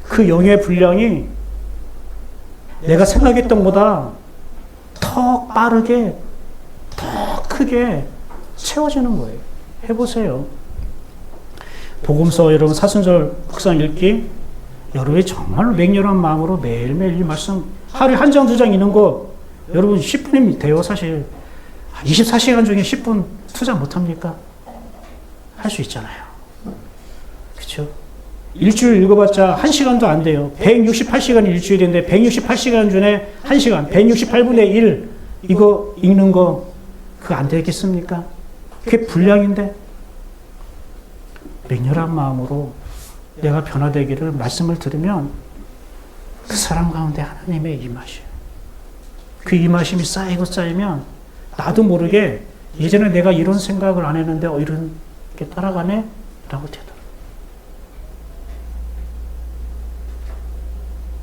그 영의 분량이 내가 생각했던 것보다 더 빠르게, 더 크게 채워지는 거예요. 해보세요. 복음서 여러분 사순절 묵상 읽기, 여러분이 정말로 맹렬한 마음으로 매일매일 이 말씀 하루에 한 장, 두 장 읽는 거 여러분 10분이면 돼요. 사실 24시간 중에 10분 투자 못합니까? 할 수 있잖아요. 그렇죠? 일주일 읽어봤자 1시간도 안 돼요. 168시간이 일주일인데 168시간 중에 1시간, 168분의 1 이거 읽는 거 그거 안 되겠습니까? 그게 분량인데 맹렬한 마음으로 내가 변화되기를 말씀을 들으면 그 사람 가운데 하나님의 임하심, 그 임하심이 쌓이고 쌓이면 나도 모르게 예전에 내가 이런 생각을 안 했는데 이렇게 따라가네? 라고 되더라고요.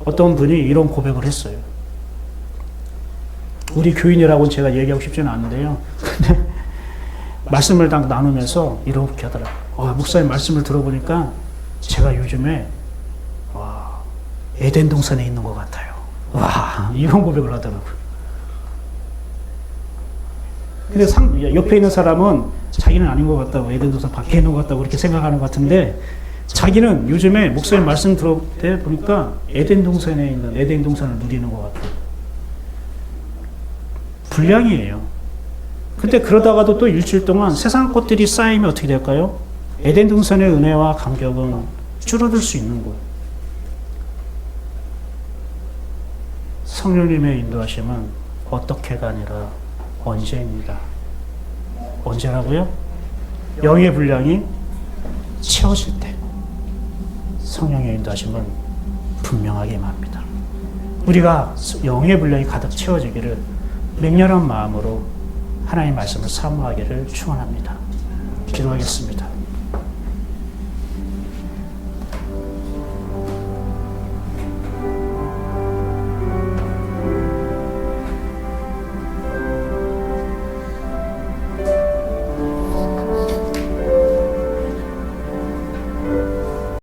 어떤 분이 이런 고백을 했어요. 우리 교인이라고는 제가 얘기하고 싶지는 않은데요. 근데 말씀을 딱 나누면서 이렇게 하더라고요. 목사님 말씀을 들어보니까 제가 요즘에 에덴 동산에 있는 것 같아요. 이런 고백을 하더라고요. 근데 옆에 있는 사람은 자기는 아닌 것 같다고, 에덴 동산 밖에 있는 것 같다고 그렇게 생각하는 것 같은데 자기는 요즘에 목사님 말씀 들을 때 보니까 에덴 동산에 있는, 에덴 동산을 누리는 것 같아요. 불량이에요. 근데 그러다가도 또 일주일 동안 세상 것들이 쌓이면 어떻게 될까요? 에덴 동산의 은혜와 감격은 줄어들 수 있는 거예요. 성령님의 인도하심은 어떻게가 아니라 언제입니다. 언제라고요? 영의 분량이 채워질 때 성령의 인도하심은 분명하게 임합니다. 우리가 영의 분량이 가득 채워지기를 맹렬한 마음으로 하나님의 말씀을 사모하기를 축원합니다. 기도하겠습니다.